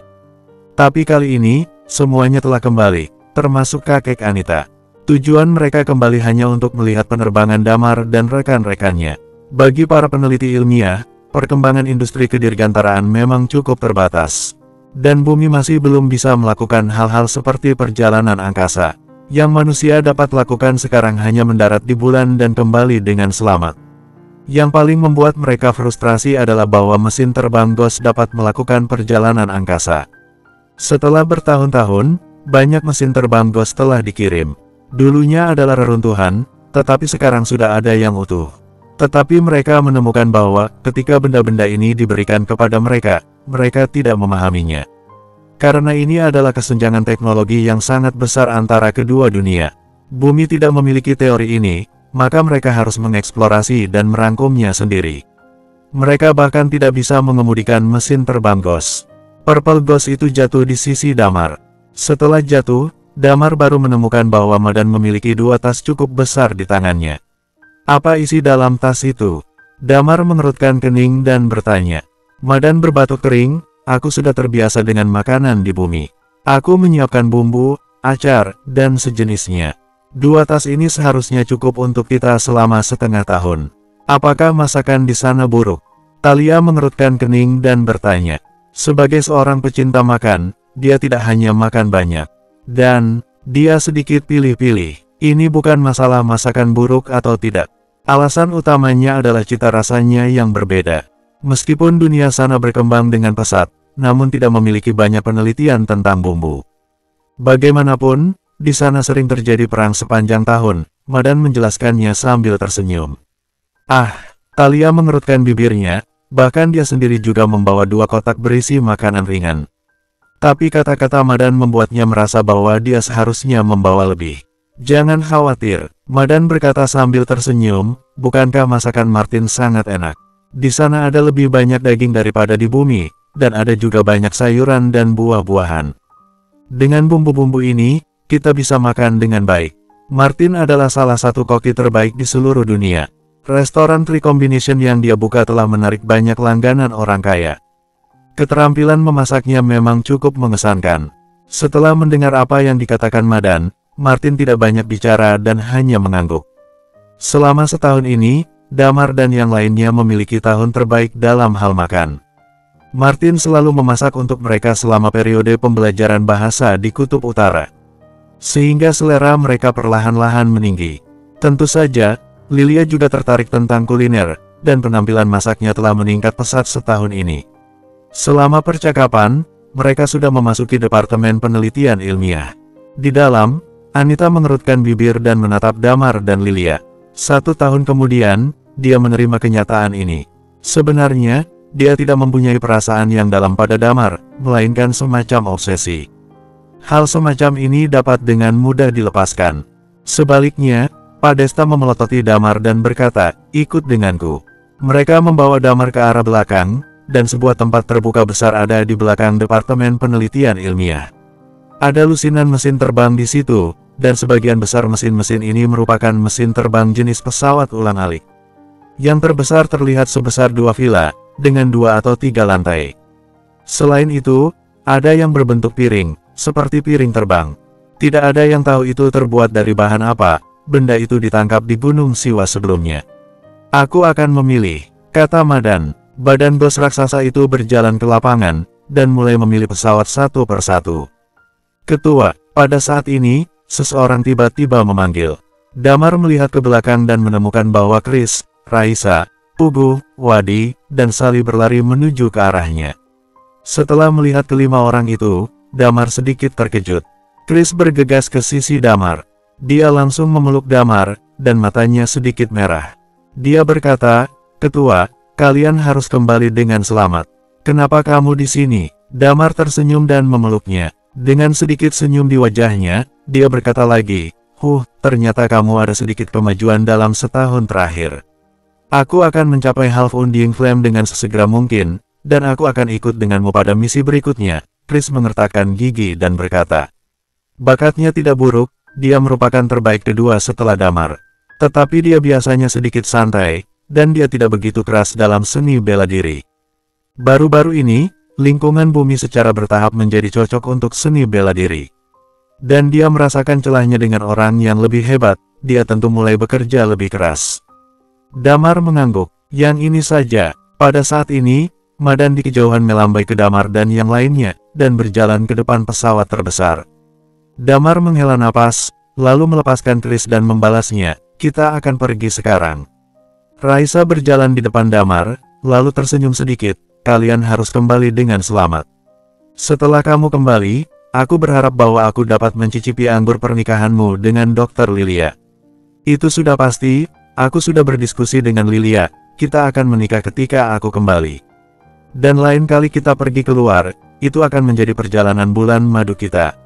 Tapi kali ini, semuanya telah kembali, termasuk kakek Anita. Tujuan mereka kembali hanya untuk melihat penerbangan Damar dan rekan-rekannya. Bagi para peneliti ilmiah, perkembangan industri kedirgantaraan memang cukup terbatas. Dan bumi masih belum bisa melakukan hal-hal seperti perjalanan angkasa. Yang manusia dapat lakukan sekarang hanya mendarat di bulan dan kembali dengan selamat. Yang paling membuat mereka frustrasi adalah bahwa mesin terbang Ghost dapat melakukan perjalanan angkasa. Setelah bertahun-tahun, banyak mesin terbang Ghost telah dikirim. Dulunya adalah reruntuhan, tetapi sekarang sudah ada yang utuh. Tetapi mereka menemukan bahwa, ketika benda-benda ini diberikan kepada mereka, mereka tidak memahaminya. Karena ini adalah kesenjangan teknologi yang sangat besar antara kedua dunia. Bumi tidak memiliki teori ini, maka mereka harus mengeksplorasi dan merangkumnya sendiri. Mereka bahkan tidak bisa mengemudikan mesin terbang Ghost. Purple Ghost itu jatuh di sisi Damar. Setelah jatuh, Damar baru menemukan bahwa Madan memiliki 2 tas cukup besar di tangannya. Apa isi dalam tas itu? Damar mengerutkan kening dan bertanya. Madan berbatuk kering, aku sudah terbiasa dengan makanan di bumi. Aku menyiapkan bumbu, acar, dan sejenisnya. 2 tas ini seharusnya cukup untuk kita selama setengah tahun. Apakah masakan di sana buruk? Thalia mengerutkan kening dan bertanya. Sebagai seorang pecinta makan, dia tidak hanya makan banyak. Dan, dia sedikit pilih-pilih. Ini bukan masalah masakan buruk atau tidak. Alasan utamanya adalah cita rasanya yang berbeda. Meskipun dunia sana berkembang dengan pesat, namun tidak memiliki banyak penelitian tentang bumbu. Bagaimanapun, di sana sering terjadi perang sepanjang tahun, Madan menjelaskannya sambil tersenyum. Thalia mengerutkan bibirnya, bahkan dia sendiri juga membawa 2 kotak berisi makanan ringan. Tapi kata-kata Madan membuatnya merasa bahwa dia seharusnya membawa lebih. Jangan khawatir, Madan berkata sambil tersenyum, bukankah masakan Martin sangat enak? Di sana ada lebih banyak daging daripada di bumi, dan ada juga banyak sayuran dan buah-buahan. Dengan bumbu-bumbu ini, kita bisa makan dengan baik. Martin adalah salah satu koki terbaik di seluruh dunia. Restoran Three Combination yang dia buka telah menarik banyak langganan orang kaya. Keterampilan memasaknya memang cukup mengesankan. Setelah mendengar apa yang dikatakan Madan, Martin tidak banyak bicara dan hanya mengangguk. Selama setahun ini, Damar dan yang lainnya memiliki tahun terbaik dalam hal makan. Martin selalu memasak untuk mereka selama periode pembelajaran bahasa di Kutub Utara. Sehingga selera mereka perlahan-lahan meninggi. Tentu saja, Lilia juga tertarik tentang kuliner, dan penampilan masaknya telah meningkat pesat setahun ini. Selama percakapan, mereka sudah memasuki Departemen Penelitian Ilmiah. Di dalam, Anita mengerutkan bibir dan menatap Damar dan Lilia. 1 tahun kemudian, dia menerima kenyataan ini. Sebenarnya, dia tidak mempunyai perasaan yang dalam pada Damar, melainkan semacam obsesi. Hal semacam ini dapat dengan mudah dilepaskan. Sebaliknya, Padesta memelototi Damar dan berkata, ikut denganku. Mereka membawa Damar ke arah belakang, dan sebuah tempat terbuka besar ada di belakang Departemen Penelitian Ilmiah. Ada lusinan mesin terbang di situ, dan sebagian besar mesin-mesin ini merupakan mesin terbang jenis pesawat ulang-alik. Yang terbesar terlihat sebesar 2 villa, dengan 2 atau 3 lantai. Selain itu, ada yang berbentuk piring, seperti piring terbang. Tidak ada yang tahu itu terbuat dari bahan apa, benda itu ditangkap di Gunung Siwa sebelumnya. Aku akan memilih, kata Madan. Badan bos raksasa itu berjalan ke lapangan, dan mulai memilih pesawat satu persatu. Ketua, pada saat ini, seseorang tiba-tiba memanggil. Damar melihat ke belakang dan menemukan bahwa Chris, Raisa, Pugu, Wadi, dan Sally berlari menuju ke arahnya. Setelah melihat kelima orang itu, Damar sedikit terkejut. Chris bergegas ke sisi Damar. Dia langsung memeluk Damar, dan matanya sedikit merah. Dia berkata, Ketua, kalian harus kembali dengan selamat. Kenapa kamu di sini? Damar tersenyum dan memeluknya. Dengan sedikit senyum di wajahnya, dia berkata lagi, ternyata kamu ada sedikit kemajuan dalam setahun terakhir. Aku akan mencapai Half Undying Flame dengan sesegera mungkin, dan aku akan ikut denganmu pada misi berikutnya. Chris mengertakkan gigi dan berkata, bakatnya tidak buruk, dia merupakan terbaik kedua setelah Damar. Tetapi dia biasanya sedikit santai, dan dia tidak begitu keras dalam seni bela diri. Baru-baru ini, lingkungan bumi secara bertahap menjadi cocok untuk seni bela diri. Dan dia merasakan celahnya dengan orang yang lebih hebat, dia tentu mulai bekerja lebih keras. Damar mengangguk. Yang ini saja. Pada saat ini, Madan di kejauhan melambai ke Damar dan yang lainnya, dan berjalan ke depan pesawat terbesar. Damar menghela napas, lalu melepaskan Chris dan membalasnya, kita akan pergi sekarang. Raisa berjalan di depan Damar, lalu tersenyum sedikit, kalian harus kembali dengan selamat. Setelah kamu kembali, aku berharap bahwa aku dapat mencicipi anggur pernikahanmu dengan Dr. Lilia. Itu sudah pasti, aku sudah berdiskusi dengan Lilia, kita akan menikah ketika aku kembali. Dan lain kali kita pergi keluar, itu akan menjadi perjalanan bulan madu kita.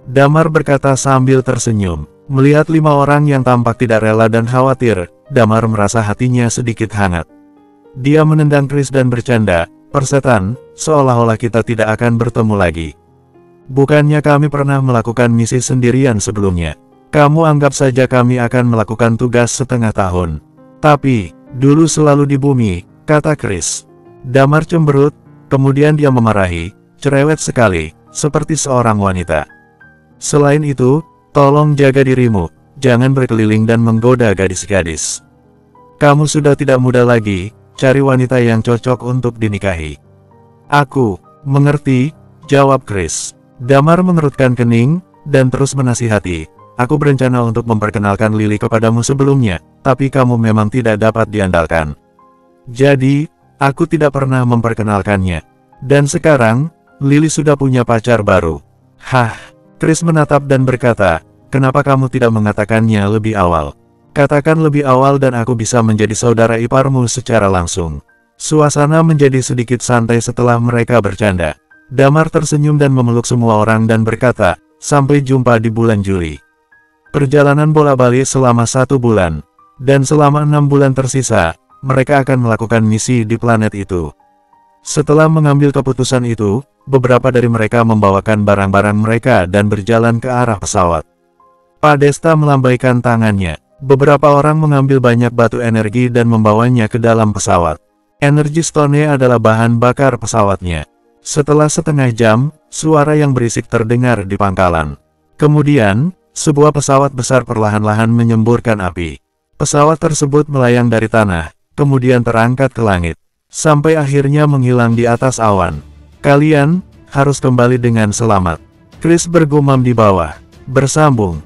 Damar berkata sambil tersenyum. Melihat 5 orang yang tampak tidak rela dan khawatir, Damar merasa hatinya sedikit hangat. Dia menendang Chris dan bercanda, persetan, seolah-olah kita tidak akan bertemu lagi. Bukannya kami pernah melakukan misi sendirian sebelumnya. Kamu anggap saja kami akan melakukan tugas setengah tahun. Tapi, dulu selalu di bumi, kata Chris. Damar cemberut, kemudian dia memarahi, cerewet sekali, seperti seorang wanita. Selain itu, tolong jaga dirimu, jangan berkeliling dan menggoda gadis-gadis. Kamu sudah tidak muda lagi, cari wanita yang cocok untuk dinikahi. Aku mengerti, jawab Chris. Damar mengerutkan kening, dan terus menasihati. Aku berencana untuk memperkenalkan Lily kepadamu sebelumnya, tapi kamu memang tidak dapat diandalkan. Jadi, aku tidak pernah memperkenalkannya. Dan sekarang, Lily sudah punya pacar baru. Hah, Chris menatap dan berkata, kenapa kamu tidak mengatakannya lebih awal? Katakan lebih awal dan aku bisa menjadi saudara iparmu secara langsung. Suasana menjadi sedikit santai setelah mereka bercanda. Damar tersenyum dan memeluk semua orang dan berkata, sampai jumpa di bulan Juli. Perjalanan bola-balik selama 1 bulan. Dan selama 6 bulan tersisa, mereka akan melakukan misi di planet itu. Setelah mengambil keputusan itu, beberapa dari mereka membawakan barang-barang mereka dan berjalan ke arah pesawat. Pak Desta melambaikan tangannya. Beberapa orang mengambil banyak batu energi dan membawanya ke dalam pesawat. Energi Stone adalah bahan bakar pesawatnya. Setelah setengah jam, suara yang berisik terdengar di pangkalan. Kemudian, sebuah pesawat besar perlahan-lahan menyemburkan api. Pesawat tersebut melayang dari tanah, kemudian terangkat ke langit, sampai akhirnya menghilang di atas awan. Kalian harus kembali dengan selamat. Chris bergumam di bawah. Bersambung.